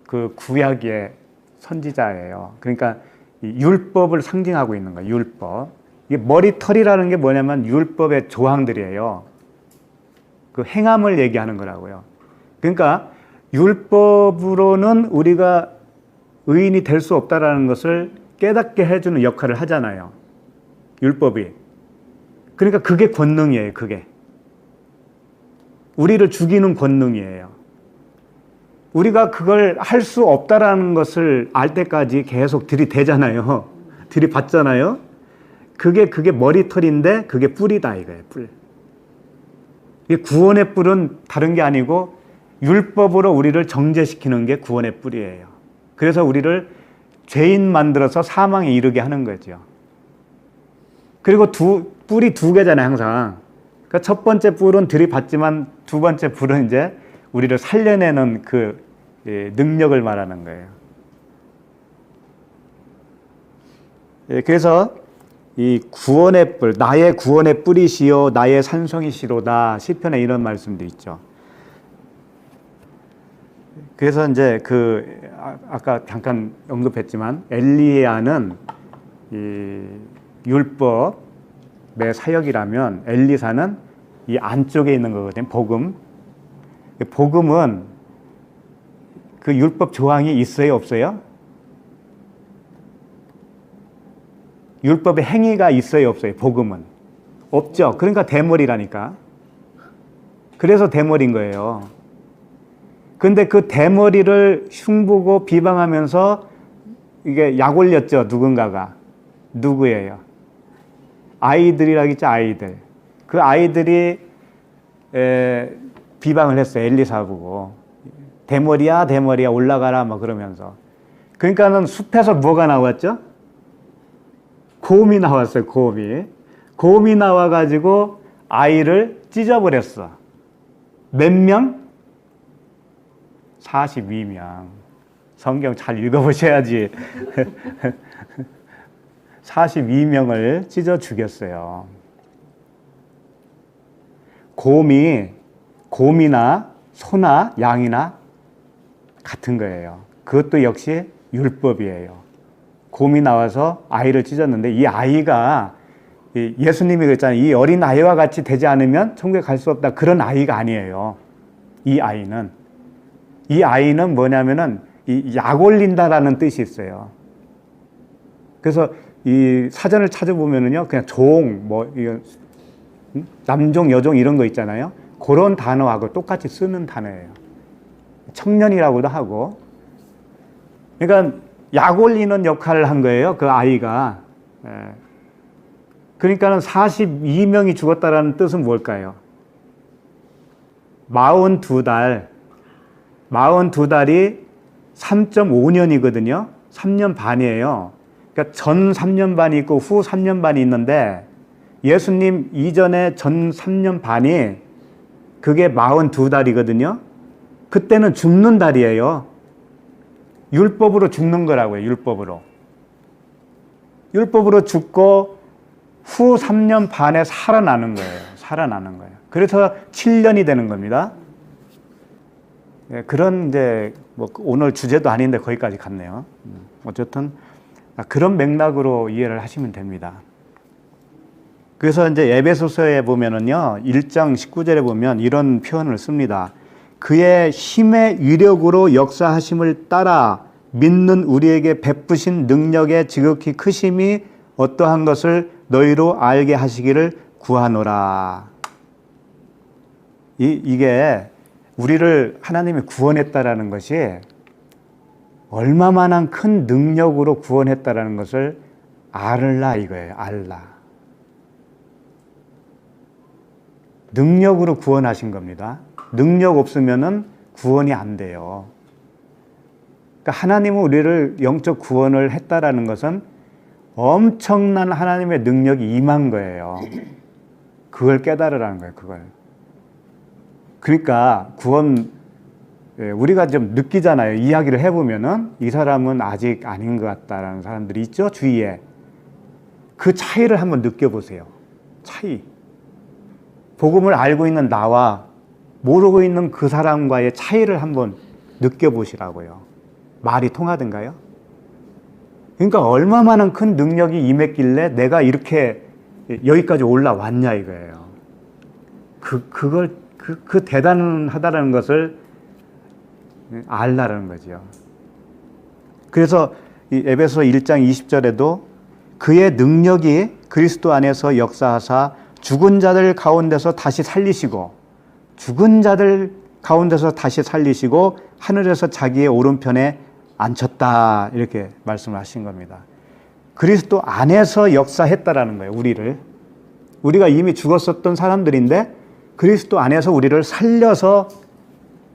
그 구약의 선지자예요. 그러니까 율법을 상징하고 있는 거예요. 율법. 이게 머리털이라는 게 뭐냐면 율법의 조항들이에요. 그 행함을 얘기하는 거라고요. 그러니까 율법으로는 우리가 의인이 될 수 없다라는 것을 깨닫게 해주는 역할을 하잖아요. 율법이. 그러니까 그게 권능이에요. 그게. 우리를 죽이는 권능이에요. 우리가 그걸 할 수 없다라는 것을 알 때까지 계속 들이대잖아요. 들이받잖아요. 그게 머리털인데 그게 뿔이다 이거예요. 뿔. 구원의 뿔은 다른 게 아니고 율법으로 우리를 정죄시키는 게 구원의 뿔이에요. 그래서 우리를 죄인 만들어서 사망에 이르게 하는 거죠. 그리고 뿔이 두 개잖아요, 항상. 그러니까 첫 번째 뿔은 들이받지만 두 번째 뿔은 이제 우리를 살려내는 그 능력을 말하는 거예요. 그래서 이 구원의 뿔, 나의 구원의 뿔이시요 나의 산성이시로다, 시편에 이런 말씀도 있죠. 그래서 이제 아까 잠깐 언급했지만 엘리야는 이 율법의 사역이라면 엘리사는 이 안쪽에 있는 거거든요. 복음. 복음은 그 율법 조항이 있어요, 없어요? 율법의 행위가 있어요, 없어요? 복음은 없죠. 그러니까 대머리라니까. 그래서 대머리인 거예요. 근데 그 대머리를 흉보고 비방하면서 이게 약 올렸죠, 누군가가. 누구예요? 아이들이라겠죠, 아이들. 그 아이들이 비방을 했어요, 엘리사 보고. 대머리야, 대머리야, 올라가라, 막 그러면서. 그러니까는 숲에서 뭐가 나왔죠? 곰이 나왔어요, 곰이. 곰이 나와가지고 아이를 찢어버렸어. 몇 명? 42명. 성경 잘 읽어보셔야지. 42명을 찢어 죽였어요. 곰이 곰이나 소나 양이나 같은 거예요. 그것도 역시 율법이에요. 곰이 나와서 아이를 찢었는데 이 아이가 예수님이 그랬잖아요. 이 어린 아이와 같이 되지 않으면 천국에 갈 수 없다. 그런 아이가 아니에요. 이 아이는 뭐냐면은 이 약 올린다라는 뜻이 있어요. 그래서 이 사전을 찾아보면은요, 그냥 남종, 여종 이런 거 있잖아요. 그런 단어하고 똑같이 쓰는 단어예요. 청년이라고도 하고. 그러니까 약 올리는 역할을 한 거예요, 그 아이가. 그러니까는 42명이 죽었다라는 뜻은 뭘까요? 42달이 3.5년이거든요. 3년 반이에요. 그러니까 전 3년 반이 있고 후 3년 반이 있는데 예수님 이전에 전 3년 반이 그게 42달이거든요. 그때는 죽는 달이에요. 율법으로 죽는 거라고요. 율법으로 죽고 후 3년 반에 살아나는 거예요. 그래서 7년이 되는 겁니다. 그런 이제 오늘 주제도 아닌데 거기까지 갔네요. 어쨌든 그런 맥락으로 이해를 하시면 됩니다. 그래서 이제 에베소서에 보면은요, 1장 19절에 보면 이런 표현을 씁니다. 그의 힘의 위력으로 역사하심을 따라 믿는 우리에게 베푸신 능력의 지극히 크심이 어떠한 것을 너희로 알게 하시기를 구하노라. 이게 우리를 하나님이 구원했다라는 것이 얼마만한 큰 능력으로 구원했다라는 것을 알라 이거예요. 알라. 능력으로 구원하신 겁니다. 능력 없으면은 구원이 안 돼요. 그러니까 하나님은 우리를 영적 구원을 했다라는 것은 엄청난 하나님의 능력이 임한 거예요. 그걸 깨달으라는 거예요. 그걸. 그러니까 구원 우리가 좀 느끼잖아요. 이야기를 해보면은 이 사람은 아직 아닌 것 같다라는 사람들이 있죠. 주위에. 그 차이를 한번 느껴보세요. 차이. 복음을 알고 있는 나와 모르고 있는 그 사람과의 차이를 한번 느껴보시라고요. 말이 통하던가요? 그러니까 얼마만한 큰 능력이 임했길래 내가 이렇게 여기까지 올라왔냐 이거예요. 그 대단하다는 것을 알라라는 거죠. 그래서 이 에베소 1장 20절에도 그의 능력이 그리스도 안에서 역사하사 죽은 자들 가운데서 다시 살리시고 하늘에서 자기의 오른편에 앉혔다 이렇게 말씀을 하신 겁니다. 그리스도 안에서 역사했다라는 거예요. 우리가 이미 죽었었던 사람들인데 그리스도 안에서 우리를 살려서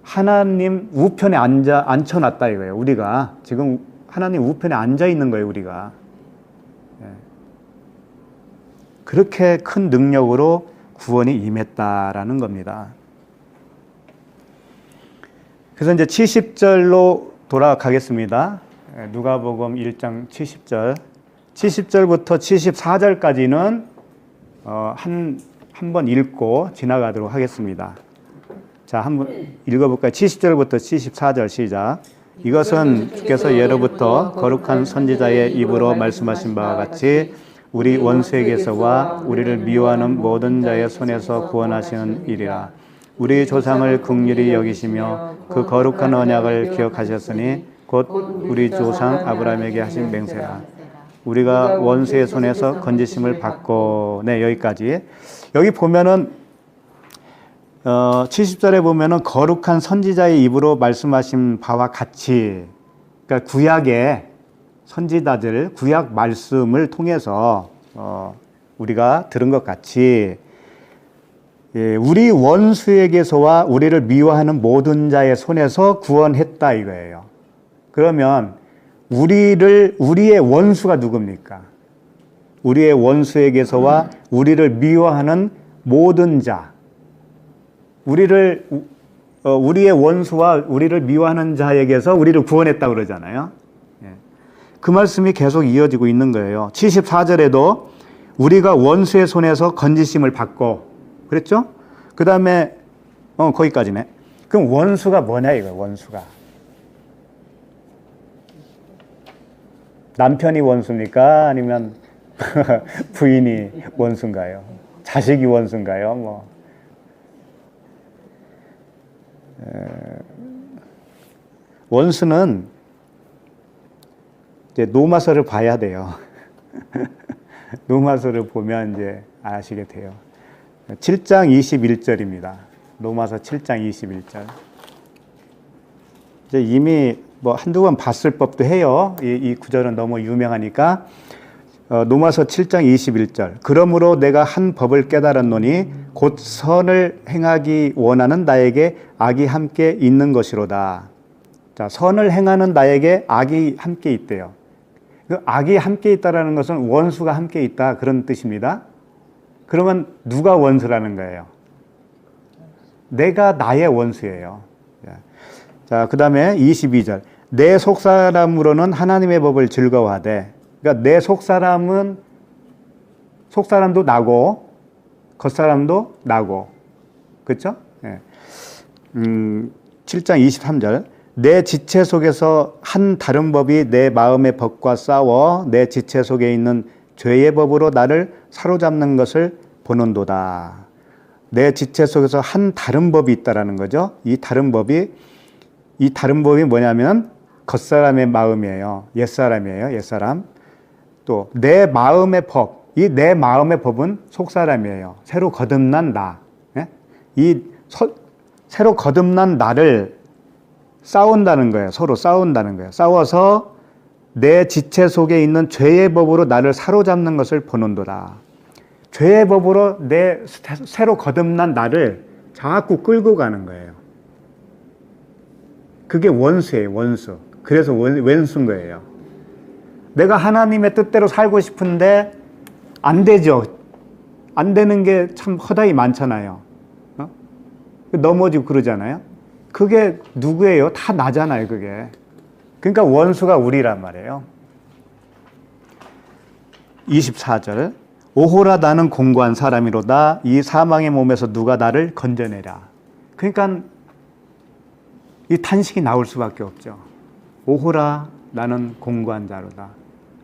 하나님 우편에 앉혀놨다 이거예요. 우리가 지금 하나님 우편에 앉아 있는 거예요. 우리가 그렇게 큰 능력으로 구원이 임했다라는 겁니다. 그래서 이제 70절로 돌아가겠습니다. 누가복음 1장 70절부터 74절까지는 한번 읽고 지나가도록 하겠습니다. 자, 한번 읽어볼까요? 70절부터 74절 시작. 이것은 주께서 예로부터 거룩한 선지자의 입으로 말씀하신 바와 같이 우리 원수에게서와 우리를 미워하는 모든 자의 손에서 구원하시는 일이라. 우리 조상을 긍휼히 여기시며 그 거룩한 언약을 기억하셨으니 곧 우리 조상 아브라함에게 하신 맹세라. 우리가 원수의 손에서 건지심을 받고. 네, 여기까지. 여기 보면은 70절에 보면은 거룩한 선지자의 입으로 말씀하신 바와 같이, 그러니까 구약의 선지자들 구약 말씀을 통해서 우리가 들은 것 같이 우리 원수에게서와 우리를 미워하는 모든 자의 손에서 구원했다 이거예요. 그러면 우리의 원수가 누굽니까? 우리의 원수에게서와 우리를 미워하는 모든 자, 우리의 원수와 우리를 미워하는 자에게서 우리를 구원했다 그러잖아요. 그 말씀이 계속 이어지고 있는 거예요. 74절에도 우리가 원수의 손에서 건지심을 받고 그랬죠? 그 다음에 거기까지네. 그럼 원수가 뭐냐 이거야, 원수가. 남편이 원수입니까? 아니면 부인이 원수인가요? 자식이 원수인가요? 뭐. 원수는 이제 노마서를 봐야 돼요. 노마서를 보면 이제 아시게 돼요. 7장 21절입니다. 로마서 7장 21절. 이제 이미 뭐 한두 번 봤을 법도 해요. 이 구절은 너무 유명하니까. 로마서 7장 21절. 그러므로 내가 한 법을 깨달았노니 곧 선을 행하기 원하는 나에게 악이 함께 있는 것이로다. 자, 선을 행하는 나에게 악이 함께 있대요. 그 악이 함께 있다라는 것은 원수가 함께 있다 그런 뜻입니다. 그러면 누가 원수라는 거예요? 내가 나의 원수예요. 자, 그 다음에 22절. 내 속사람으로는 하나님의 법을 즐거워하되. 그러니까 내 속사람은 속사람도 나고 겉사람도 나고. 그렇죠? 예. 7장 23절. 내 지체 속에서 한 다른 법이 내 마음의 법과 싸워 내 지체 속에 있는 죄의 법으로 나를 사로잡는 것을 보는도다. 내 지체 속에서 한 다른 법이 있다라는 거죠. 이 다른 법이 뭐냐면 겉사람의 마음이에요. 옛사람이에요. 옛사람. 또 내 마음의 법. 이 내 마음의 법은 속사람이에요. 새로 거듭난 나. 새로 거듭난 나를 싸운다는 거예요. 서로 싸운다는 거예요. 싸워서 내 지체 속에 있는 죄의 법으로 나를 사로잡는 것을 보는도다. 죄의 법으로 내 새로 거듭난 나를 자꾸 끌고 가는 거예요. 그게 원수예요, 원수. 그래서 왼수인 거예요. 내가 하나님의 뜻대로 살고 싶은데 안 되죠. 안 되는 게 참 허다히 많잖아요. 넘어지고 그러잖아요. 그게 누구예요? 다 나잖아요, 그게. 그러니까 원수가 우리란 말이에요. 24절. 오호라 나는 공고한 사람이로다. 이 사망의 몸에서 누가 나를 건져내라. 그러니까 이 탄식이 나올 수밖에 없죠. 오호라 나는 공고한 자로다.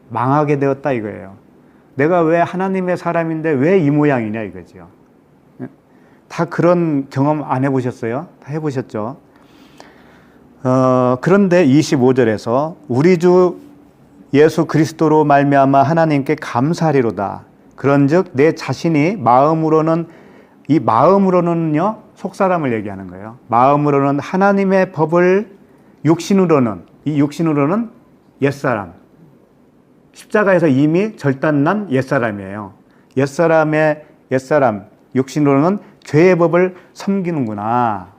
망하게 되었다 이거예요. 내가 왜 하나님의 사람인데 왜 이 모양이냐 이거죠. 다 그런 경험 안 해보셨어요? 다 해보셨죠? 그런데 25절에서 우리 주 예수 그리스도로 말미암아 하나님께 감사하리로다. 그런즉 내 자신이 마음으로는요 속사람을 얘기하는 거예요. 마음으로는 하나님의 법을 육신으로는 옛사람. 십자가에서 이미 절단난 옛사람이에요. 옛사람 육신으로는 죄의 법을 섬기는구나.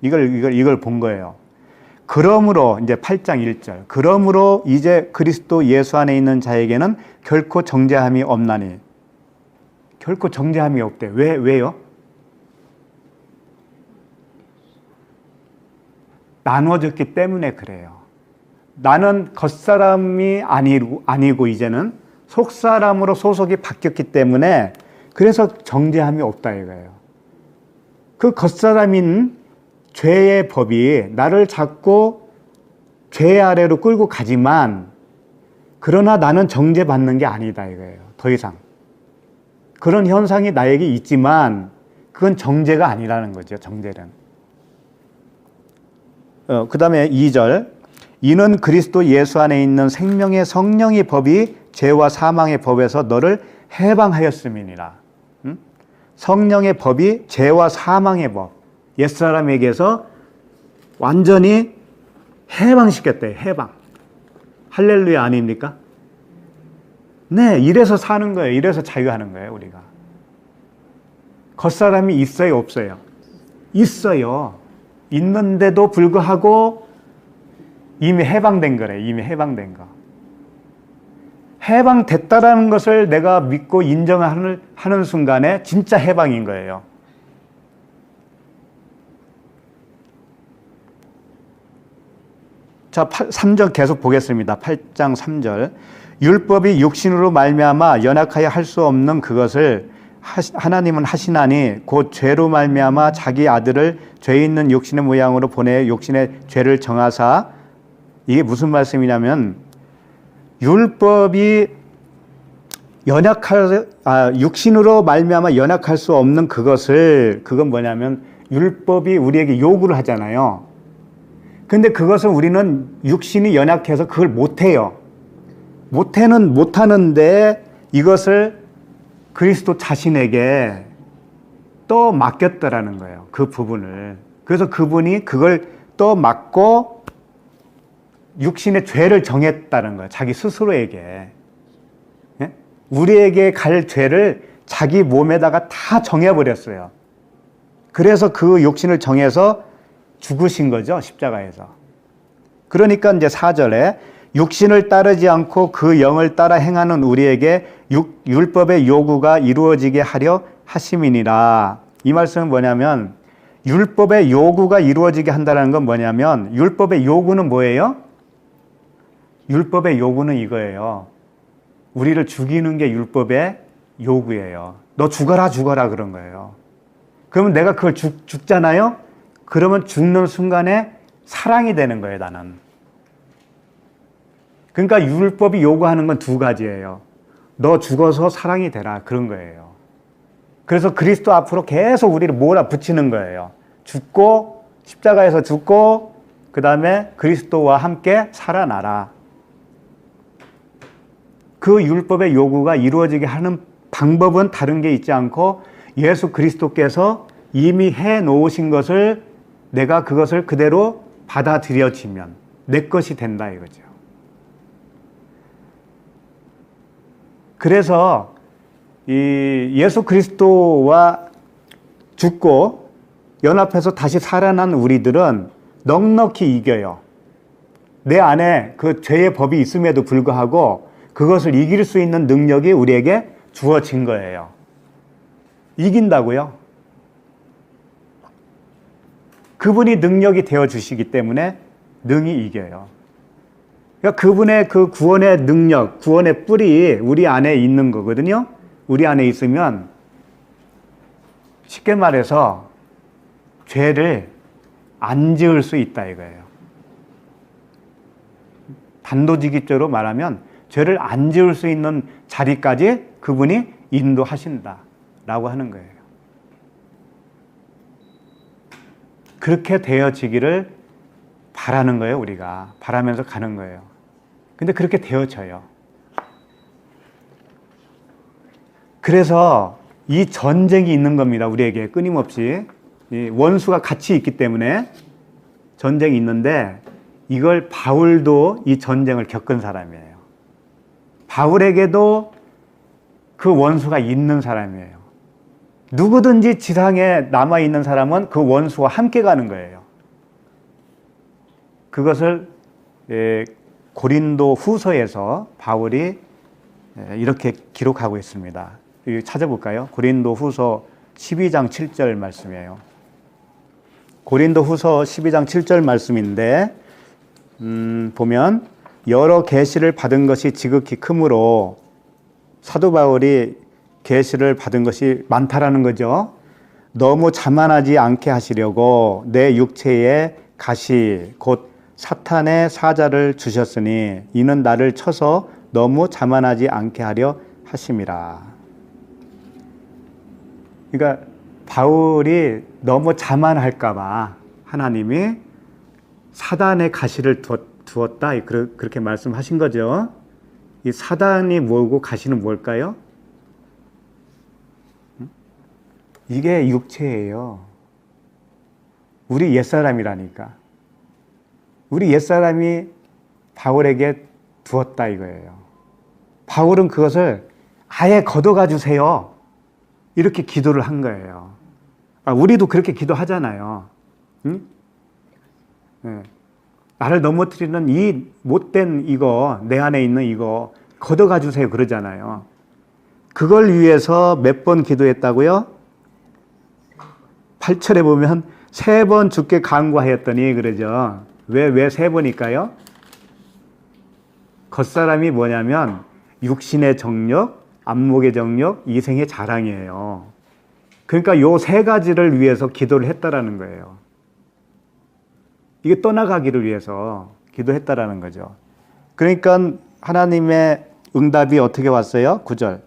이걸 본 거예요. 그러므로 이제 8장 1절. 그러므로 이제 그리스도 예수 안에 있는 자에게는 결코 정죄함이 없나니. 결코 정죄함이 없대. 왜요? 나눠졌기 때문에 그래요. 나는 겉사람이 아니고 이제는 속사람으로 소속이 바뀌었기 때문에 그래서 정죄함이 없다 이거예요. 그 겉사람인 죄의 법이 나를 자꾸 죄 아래로 끌고 가지만 그러나 나는 정죄받는 게 아니다 이거예요. 더 이상. 그런 현상이 나에게 있지만 그건 정죄가 아니라는 거죠. 정죄는. 그 다음에 2절. 이는 그리스도 예수 안에 있는 생명의 성령의 법이 죄와 사망의 법에서 너를 해방하였음이니라. 성령의 법이 죄와 사망의 법. 옛사람에게서 완전히 해방시켰대요. 해방. 할렐루야 아닙니까? 네, 이래서 사는 거예요. 이래서 자유하는 거예요, 우리가. 겉사람이 있어요, 없어요? 있어요. 있는데도 불구하고 이미 해방된 거래요. 이미 해방된 거. 해방됐다라는 것을 내가 믿고 인정하는 순간에 진짜 해방인 거예요. 자, 3절 계속 보겠습니다. 8장 3절. 율법이 육신으로 말미암아 연약하여 할 수 없는 그것을 하나님은 하시나니 곧 죄로 말미암아 자기 아들을 죄 있는 육신의 모양으로 보내 육신의 죄를 정하사. 이게 무슨 말씀이냐면 율법이 육신으로 말미암아 연약할 수 없는 그건 뭐냐면 율법이 우리에게 요구를 하잖아요. 근데 그것을 우리는 육신이 연약해서 그걸 못해요. 못하는데 이것을 그리스도 자신에게 또 맡겼더라는 거예요. 그 부분을. 그래서 그분이 그걸 또 맡고 육신의 죄를 정했다는 거예요. 자기 스스로에게. 예? 우리에게 갈 죄를 자기 몸에다가 다 정해버렸어요. 그래서 그 육신을 정해서 죽으신 거죠. 십자가에서. 그러니까 이제 4절에 육신을 따르지 않고 그 영을 따라 행하는 우리에게 율법의 요구가 이루어지게 하려 하심이니라. 이 말씀은 뭐냐면 율법의 요구가 이루어지게 한다는 건 뭐냐면 율법의 요구는 뭐예요? 율법의 요구는 이거예요. 우리를 죽이는 게 율법의 요구예요. 너 죽어라 그런 거예요. 그러면 내가 그걸 죽잖아요? 그러면 죽는 순간에 사랑이 되는 거예요, 나는. 그러니까 율법이 요구하는 건 두 가지예요. 너 죽어서 사랑이 되라, 그런 거예요. 그래서 그리스도 앞으로 계속 우리를 몰아붙이는 거예요. 죽고, 십자가에서 죽고, 그 다음에 그리스도와 함께 살아나라. 그 율법의 요구가 이루어지게 하는 방법은 다른 게 있지 않고 예수 그리스도께서 이미 해 놓으신 것을 내가 그것을 그대로 받아들여지면 내 것이 된다 이거죠. 그래서 이 예수 그리스도와 죽고 연합해서 다시 살아난 우리들은 넉넉히 이겨요. 내 안에 그 죄의 법이 있음에도 불구하고 그것을 이길 수 있는 능력이 우리에게 주어진 거예요. 이긴다고요? 그분이 능력이 되어 주시기 때문에 능히 이겨요. 그러니까 그분의 그 구원의 능력, 구원의 뿔이 우리 안에 있는 거거든요. 우리 안에 있으면 쉽게 말해서 죄를 안 지을 수 있다 이거예요. 단도직입적으로 말하면 죄를 안 지을 수 있는 자리까지 그분이 인도하신다라고 하는 거예요. 그렇게 되어지기를 바라는 거예요, 우리가. 바라면서 가는 거예요. 근데 그렇게 되어져요. 그래서 이 전쟁이 있는 겁니다, 우리에게 끊임없이. 이 원수가 같이 있기 때문에 전쟁이 있는데 이걸 바울도 이 전쟁을 겪은 사람이에요. 바울에게도 그 원수가 있는 사람이에요. 누구든지 지상에 남아있는 사람은 그 원수와 함께 가는 거예요. 그것을 고린도 후서에서 바울이 이렇게 기록하고 있습니다. 찾아볼까요? 고린도 후서 12장 7절 말씀이에요. 고린도 후서 12장 7절 말씀인데 보면 여러 계시를 받은 것이 지극히 크므로 사도 바울이 계시를 받은 것이 많다라는 거죠. 너무 자만하지 않게 하시려고 내 육체에 가시 곧 사탄의 사자를 주셨으니 이는 나를 쳐서 너무 자만하지 않게 하려 하심이라. 그러니까 바울이 너무 자만할까 봐 하나님이 사단의 가시를 두었다 그렇게 말씀하신 거죠. 이 사단이 뭐고 가시는 뭘까요? 이게 육체예요. 우리 옛사람이라니까. 우리 옛사람이 바울에게 두었다 이거예요. 바울은 그것을 아예 걷어가 주세요. 이렇게 기도를 한 거예요. 우리도 그렇게 기도하잖아요. 응? 네. 나를 넘어뜨리는 이 못된 이거, 내 안에 있는 이거 걷어가 주세요 그러잖아요. 그걸 위해서 몇 번 기도했다고요? 8절에 보면 3번 주께 간구하였더니 그러죠. 왜 3번일까요? 겉사람이 뭐냐면 육신의 정욕, 안목의 정력, 이생의 자랑이에요. 그러니까 요 세 가지를 위해서 기도를 했다라는 거예요. 이게 떠나가기를 위해서 기도했다라는 거죠. 그러니까 하나님의 응답이 어떻게 왔어요? 9절.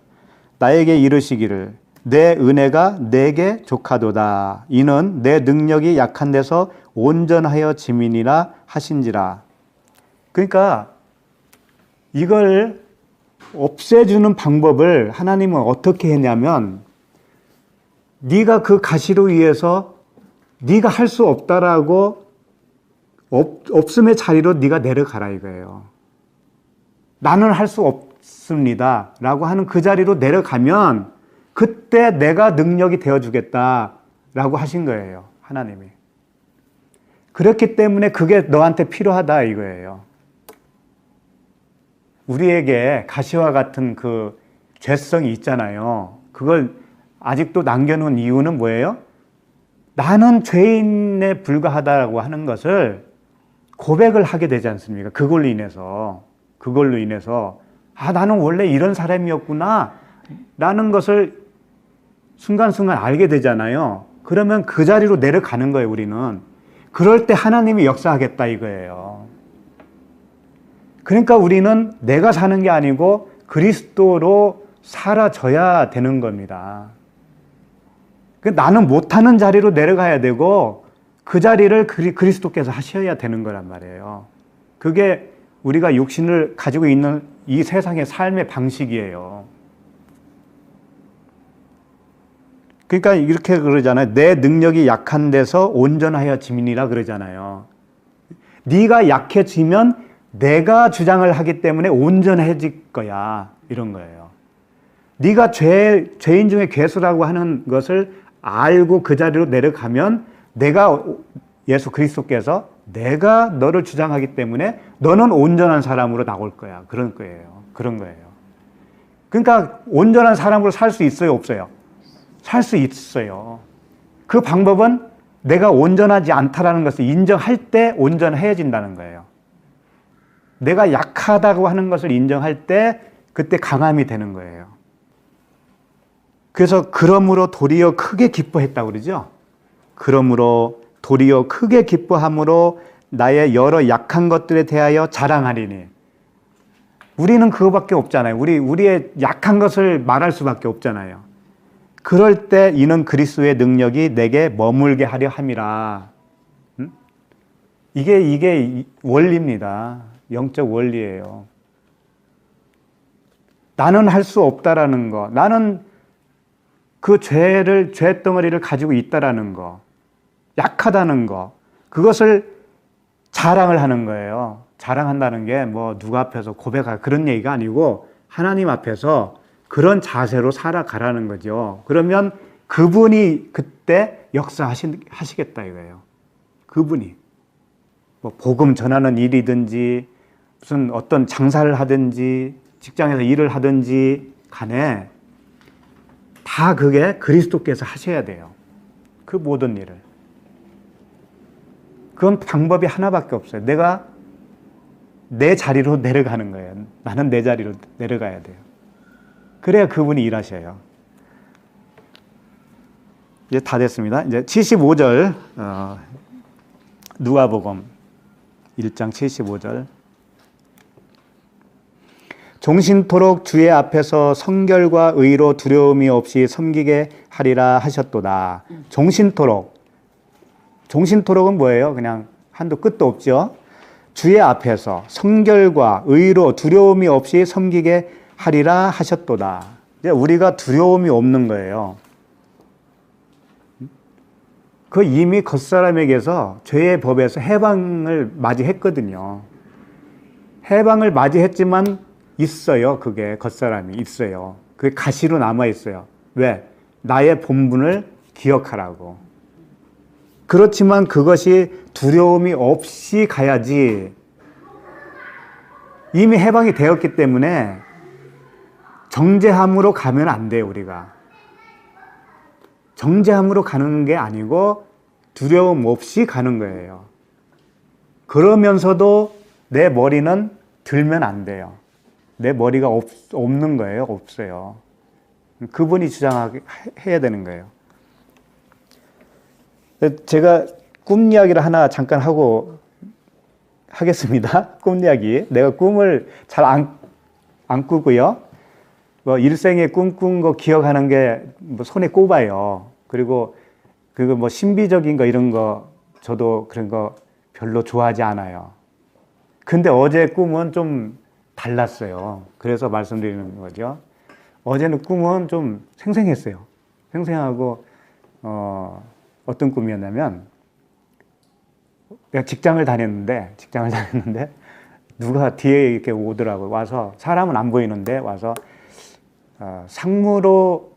나에게 이르시기를 내 은혜가 내게 족하도다. 이는 내 능력이 약한 데서 온전하여 지민이라 하신지라. 그러니까 이걸 없애주는 방법을 하나님은 어떻게 했냐면 네가 그 가시로 위해서 네가 할 수 없다라고 없음의 자리로 네가 내려가라 이거예요. 나는 할 수 없습니다 라고 하는 그 자리로 내려가면 그때 내가 능력이 되어주겠다라고 하신 거예요. 하나님이. 그렇기 때문에 그게 너한테 필요하다 이거예요. 우리에게 가시와 같은 그 죄성이 있잖아요. 그걸 아직도 남겨놓은 이유는 뭐예요? 나는 죄인에 불과하다고 하는 것을 고백을 하게 되지 않습니까? 그걸로 인해서 아, 나는 원래 이런 사람이었구나 라는 것을 순간순간 알게 되잖아요. 그러면 그 자리로 내려가는 거예요. 우리는. 그럴 때 하나님이 역사하겠다 이거예요. 그러니까 우리는 내가 사는 게 아니고 그리스도로 살아져야 되는 겁니다. 나는 못하는 자리로 내려가야 되고 그 자리를 그리스도께서 하셔야 되는 거란 말이에요. 그게 우리가 육신을 가지고 있는 이 세상의 삶의 방식이에요. 그러니까 이렇게 그러잖아요. 내 능력이 약한 데서 온전하여 지민이라 그러잖아요. 네가 약해지면 내가 주장을 하기 때문에 온전해질 거야. 이런 거예요. 네가 죄인 중에 괴수라고 하는 것을 알고 그 자리로 내려가면 예수 그리스도께서 내가 너를 주장하기 때문에 너는 온전한 사람으로 나올 거야. 그런 거예요. 그러니까 온전한 사람으로 살 수 있어요? 없어요? 살 수 있어요. 그 방법은 내가 온전하지 않다라는 것을 인정할 때 온전해진다는 거예요. 내가 약하다고 하는 것을 인정할 때 그때 강함이 되는 거예요. 그래서 그러므로 도리어 크게 기뻐했다고 그러죠. 그러므로 도리어 크게 기뻐함으로 나의 여러 약한 것들에 대하여 자랑하리니. 우리는 그거밖에 없잖아요. 우리의 약한 것을 말할 수밖에 없잖아요. 그럴 때 이는 그리스도의 능력이 내게 머물게 하려 함이라. 이게 원리입니다. 영적 원리예요. 나는 할 수 없다라는 거, 나는 그 죄덩어리를 가지고 있다라는 거, 약하다는 거, 그것을 자랑을 하는 거예요. 자랑한다는 게 뭐 누구 앞에서 고백할 그런 얘기가 아니고 하나님 앞에서 그런 자세로 살아가라는 거죠. 그러면 그분이 그때 역사하시겠다 이거예요. 그분이. 뭐 복음 전하는 일이든지 무슨 어떤 장사를 하든지 직장에서 일을 하든지 간에 다 그게 그리스도께서 하셔야 돼요. 그 모든 일을. 그건 방법이 하나밖에 없어요. 내가 내 자리로 내려가는 거예요. 나는 내 자리로 내려가야 돼요. 그래야 그분이 일하셔요. 이제 다 됐습니다. 이제 75절 누가복음 1장 75절. 종신토록 주의 앞에서 성결과 의로 두려움이 없이 섬기게 하리라 하셨도다. 종신토록은 뭐예요? 그냥 한도 끝도 없죠. 주의 앞에서 성결과 의로 두려움이 없이 섬기게 하리라 하셨도다. 이제 우리가 두려움이 없는 거예요. 그 이미 겉사람에게서 죄의 법에서 해방을 맞이했거든요. 해방을 맞이했지만 있어요. 그게 겉사람이 있어요. 그게 가시로 남아 있어요. 왜? 나의 본분을 기억하라고. 그렇지만 그것이 두려움이 없이 가야지. 이미 해방이 되었기 때문에 정죄함으로 가면 안 돼요. 우리가. 정죄함으로 가는 게 아니고 두려움 없이 가는 거예요. 그러면서도 내 머리는 들면 안 돼요. 내 머리가 없는 거예요. 없어요. 그분이 주장해야 되는 거예요. 제가 꿈 이야기를 하나 잠깐 하고 하겠습니다. 꿈 이야기. 내가 꿈을 잘 안 꾸고요. 뭐 일생에 꿈꾼 거 기억하는 게 뭐 손에 꼽아요. 그리고 그거 뭐 신비적인 거 이런 거 저도 그런 거 별로 좋아하지 않아요. 근데 어제 꿈은 좀 달랐어요. 그래서 말씀드리는 거죠. 어제는 꿈은 좀 생생했어요. 생생하고 어떤 꿈이었냐면 내가 직장을 다녔는데 누가 뒤에 이렇게 오더라고요. 와서 사람은 안 보이는데 와서 상무로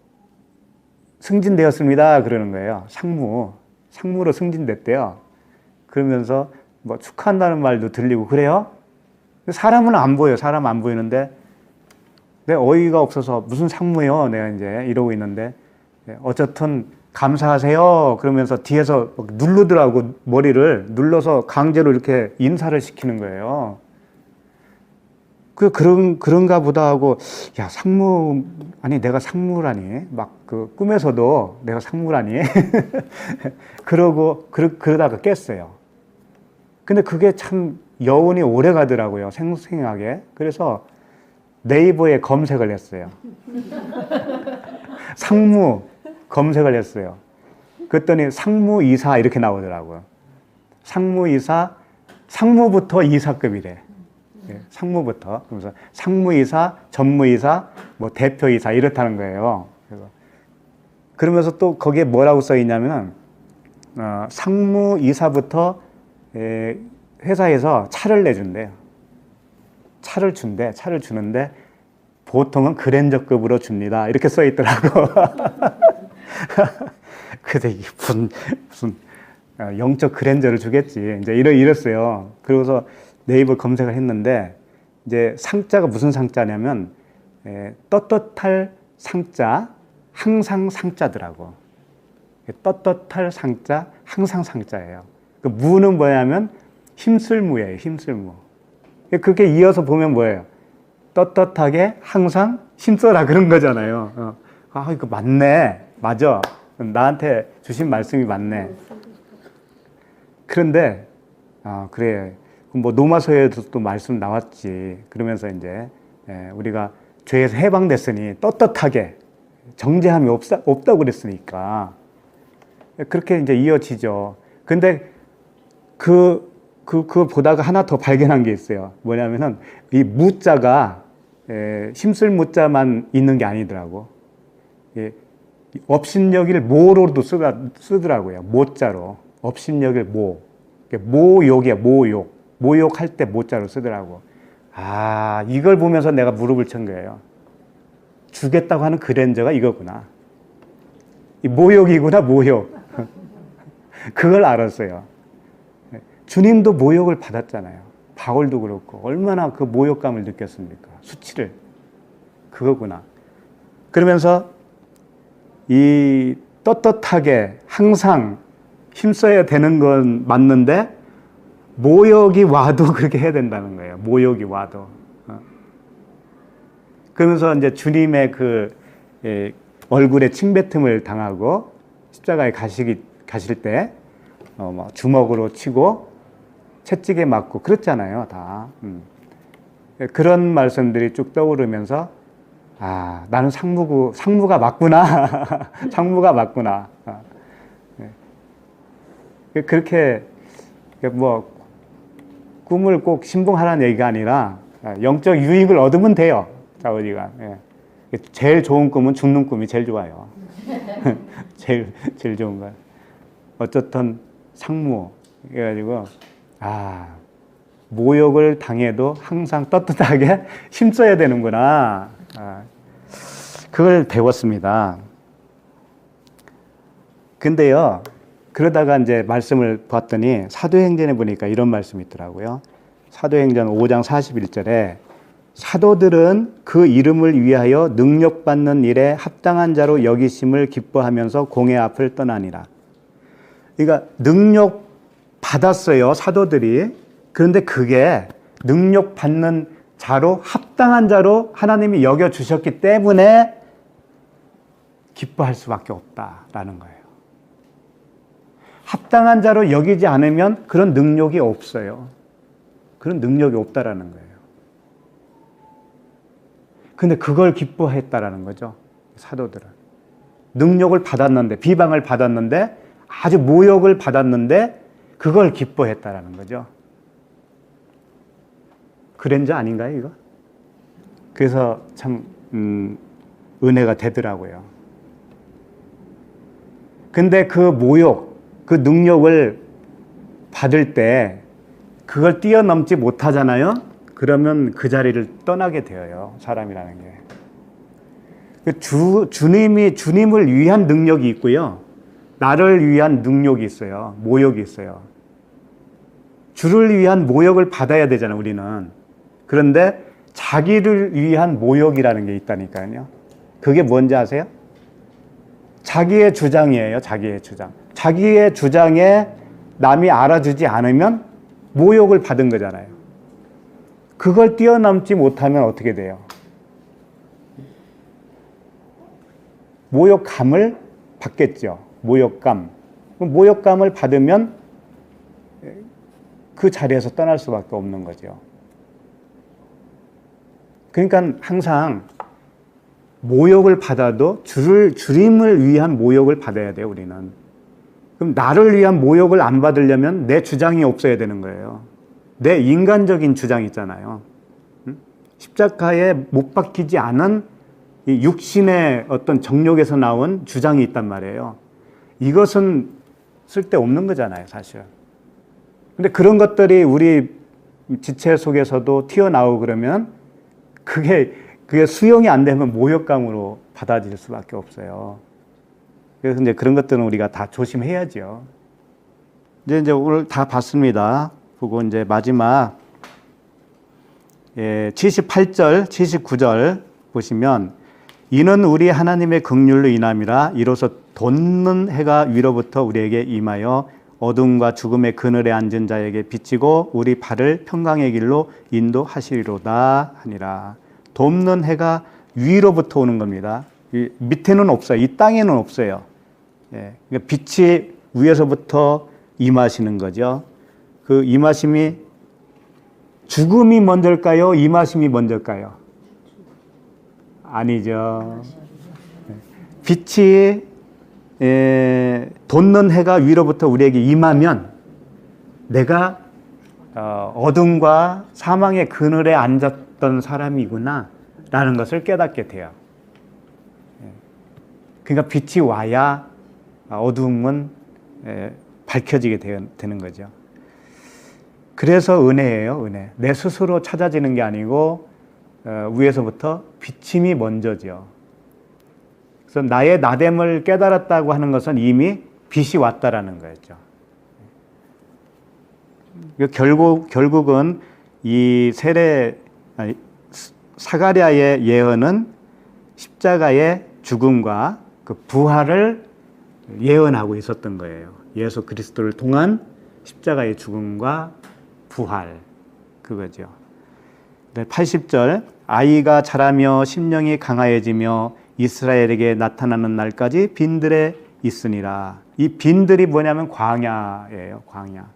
승진되었습니다. 그러는 거예요. 상무로 승진됐대요. 그러면서 뭐 축하한다는 말도 들리고 그래요. 사람은 안 보여요. 사람 안 보이는데 내가 어이가 없어서 무슨 상무요? 내가 이제 이러고 있는데 어쨌든 감사하세요. 그러면서 뒤에서 누르더라고. 머리를 눌러서 강제로 이렇게 인사를 시키는 거예요. 그런가 보다 하고, 야, 상무, 아니, 내가 상무라니. 막 그 꿈에서도 내가 상무라니. 그러다가 깼어요. 근데 그게 참 여운이 오래 가더라고요. 생생하게. 그래서 네이버에 검색을 했어요. 상무 검색을 했어요. 그랬더니 상무이사 이렇게 나오더라고요. 상무이사, 상무부터 이사급이래. 예, 상무부터. 그래서 상무이사, 전무이사, 뭐 대표이사 이렇다는 거예요. 그러면서 또 거기에 뭐라고 써 있냐면 상무이사부터 회사에서 차를 내준대요. 차를 주는데 보통은 그랜저급으로 줍니다. 이렇게 써 있더라고. 근데 이게 무슨 영적 그랜저를 주겠지. 이제 이랬어요. 그러고서 네이버 검색을 했는데 이제 상자가 무슨 상자냐면 떳떳할 상자, 항상 상자더라고. 떳떳할 상자, 항상 상자예요. 그 무는 뭐냐면 힘쓸무예요. 힘쓸무. 그렇게 이어서 보면 뭐예요? 떳떳하게 항상 힘써라 그런 거잖아요. 아, 이거 맞네. 맞아. 나한테 주신 말씀이 맞네. 그런데 그래. 뭐 로마서에도 또 말씀 나왔지. 그러면서 이제 우리가 죄에서 해방됐으니 떳떳하게 정죄함이 없다고 그랬으니까 그렇게 이제 이어지죠. 근데 그걸 보다가 하나 더 발견한 게 있어요. 뭐냐면은 이 무자가 힘쓸 무자만 있는 게 아니더라고. 업신여길 모로도 쓰더라고요. 모자로. 업신여길 모. 모욕이야, 모욕. 모욕할 때 모자로 쓰더라고. 아, 이걸 보면서 내가 무릎을 친 거예요. 주겠다고 하는 그랜저가 이거구나. 이 모욕이구나, 모욕. 그걸 알았어요. 주님도 모욕을 받았잖아요. 바울도 그렇고 얼마나 그 모욕감을 느꼈습니까? 수치를. 그거구나. 그러면서 이 떳떳하게 항상 힘써야 되는 건 맞는데 모욕이 와도 그렇게 해야 된다는 거예요. 모욕이 와도. 그러면서 이제 주님의 그 얼굴에 침뱉음을 당하고 십자가에 가실 때 뭐 주먹으로 치고 채찍에 맞고 그렇잖아요, 다. 그런 말씀들이 쭉 떠오르면서 아, 나는 상무가 맞구나. 상무가 맞구나. 그렇게 뭐 꿈을 꼭 신봉하라는 얘기가 아니라 영적 유익을 얻으면 돼요. 자, 어디가. 제일 좋은 꿈은 죽는 꿈이 제일 좋아요. 제일 좋은 거예요. 어쨌든 상무. 그래가지고 모욕을 당해도 항상 떳떳하게 힘써야 되는구나. 그걸 배웠습니다. 근데요, 그러다가 이제 말씀을 봤더니 사도행전에 보니까 이런 말씀이 있더라고요. 사도행전 5장 41절에 사도들은 그 이름을 위하여 능력받는 일에 합당한 자로 여기심을 기뻐하면서 공회 앞을 떠나니라. 그러니까 능력 받았어요, 사도들이. 그런데 그게 능력 받는 자로 합당한 자로 하나님이 여겨주셨기 때문에 기뻐할 수밖에 없다라는 거예요. 합당한 자로 여기지 않으면 그런 능력이 없어요. 그런 능력이 없다라는 거예요. 근데 그걸 기뻐했다라는 거죠. 사도들은. 능력을 받았는데, 비방을 받았는데, 아주 모욕을 받았는데 그걸 기뻐했다라는 거죠. 그런 자 아닌가요, 이거? 그래서 참 은혜가 되더라고요. 근데 그 모욕, 그 능력을 받을 때 그걸 뛰어넘지 못하잖아요. 그러면 그 자리를 떠나게 되어요, 사람이라는 게. 주님을 위한 능력이 있고요, 나를 위한 능력이 있어요. 모욕이 있어요. 주를 위한 모욕을 받아야 되잖아요, 우리는. 그런데 자기를 위한 모욕이라는 게 있다니까요. 그게 뭔지 아세요? 자기의 주장이에요, 자기의 주장. 자기의 주장에 남이 알아주지 않으면 모욕을 받은 거잖아요. 그걸 뛰어넘지 못하면 어떻게 돼요? 모욕감을 받겠죠. 모욕감. 모욕감을 받으면 그 자리에서 떠날 수밖에 없는 거죠. 그러니까 항상 모욕을 받아도 주님을 위한 모욕을 받아야 돼요, 우리는. 그럼 나를 위한 모욕을 안 받으려면 내 주장이 없어야 되는 거예요. 내 인간적인 주장 있잖아요. 십자가에 못 박히지 않은 이 육신의 어떤 정욕에서 나온 주장이 있단 말이에요. 이것은 쓸데없는 거잖아요, 사실. 근데 그런 것들이 우리 지체 속에서도 튀어나오고 그러면 그게 수용이 안 되면 모욕감으로 받아들일 수밖에 없어요. 그래서 이제 그런 것들은 우리가 다 조심해야죠. 이제 오늘 다 봤습니다. 보고 이제 마지막 78절, 79절 보시면, 이는 우리 하나님의 긍휼로 인함이라. 이로써 돋는 해가 위로부터 우리에게 임하여 어둠과 죽음의 그늘에 앉은 자에게 비치고 우리 발을 평강의 길로 인도하시리로다 하니라. 돋는 해가 위로부터 오는 겁니다. 이 밑에는 없어요. 이 땅에는 없어요. 그러니까 빛이 위에서부터 임하시는 거죠. 그 임하심이 죽음이 먼저일까요? 임하심이 먼저일까요? 아니죠. 빛이 돋는 해가 위로부터 우리에게 임하면 내가 어둠과 사망의 그늘에 앉았던 사람이구나 라는 것을 깨닫게 돼요. 그러니까 빛이 와야 어둠은 밝혀지게 되는 거죠. 그래서 은혜예요, 은혜. 내 스스로 찾아지는 게 아니고 위에서부터 비침이 먼저죠. 그래서 나의 나됨을 깨달았다고 하는 것은 이미 빛이 왔다라는 거였죠. 결국은 이 사가랴의 예언은 십자가의 죽음과 그 부활을 예언하고 있었던 거예요. 예수 그리스도를 통한 십자가의 죽음과 부활, 그거죠. 80절, 아이가 자라며 심령이 강하여지며 이스라엘에게 나타나는 날까지 빈들에 있으니라. 이 빈들이 뭐냐면 광야예요, 광야.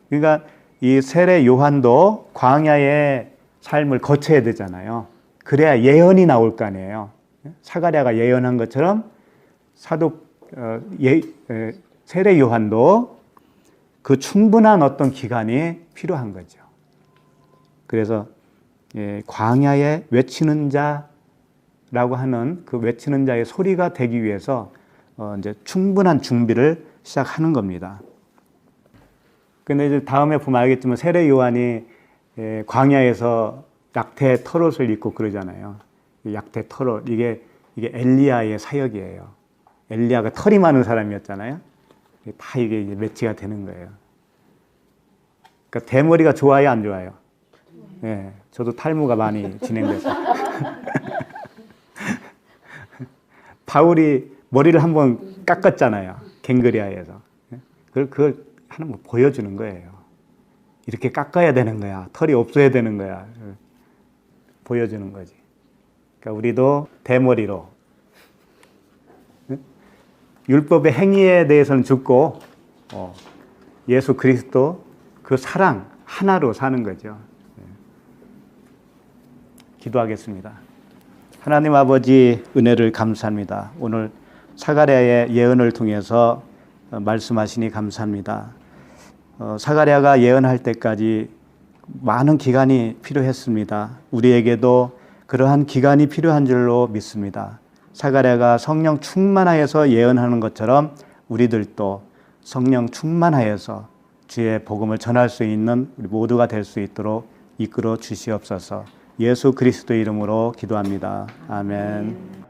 그러니까 이 세례 요한도 광야의 삶을 거쳐야 되잖아요. 그래야 예언이 나올 거 아니에요. 사가랴가 예언한 것처럼 세례 요한도 그 충분한 어떤 기간이 필요한 거죠. 그래서 광야에 외치는 자라고 하는 그 외치는 자의 소리가 되기 위해서 이제 충분한 준비를 시작하는 겁니다. 근데 이제 다음에 보면 알겠지만 세례 요한이 광야에서 약태 털옷을 입고 그러잖아요. 약태 털옷, 이게 엘리야의 사역이에요. 엘리야가 털이 많은 사람이었잖아요. 다 이게 매치가 되는 거예요. 그러니까 대머리가 좋아요, 안 좋아요? 네, 저도 탈모가 많이 진행돼서. 바울이 머리를 한번 깎았잖아요. 갱그리아에서. 그걸 하는 거 보여주는 거예요. 이렇게 깎아야 되는 거야. 털이 없어야 되는 거야. 보여주는 거지. 그러니까 우리도 대머리로 율법의 행위에 대해서는 죽고 예수 그리스도 그 사랑 하나로 사는 거죠. 기도하겠습니다. 하나님 아버지 은혜를 감사합니다. 오늘 사가랴의 예언을 통해서 말씀하시니 감사합니다. 사가랴가 예언할 때까지 많은 기간이 필요했습니다. 우리에게도 그러한 기간이 필요한 줄로 믿습니다. 사가랴가 성령 충만하여서 예언하는 것처럼 우리들도 성령 충만하여서 주의 복음을 전할 수 있는 우리 모두가 될 수 있도록 이끌어 주시옵소서. 예수 그리스도 이름으로 기도합니다. 아멘.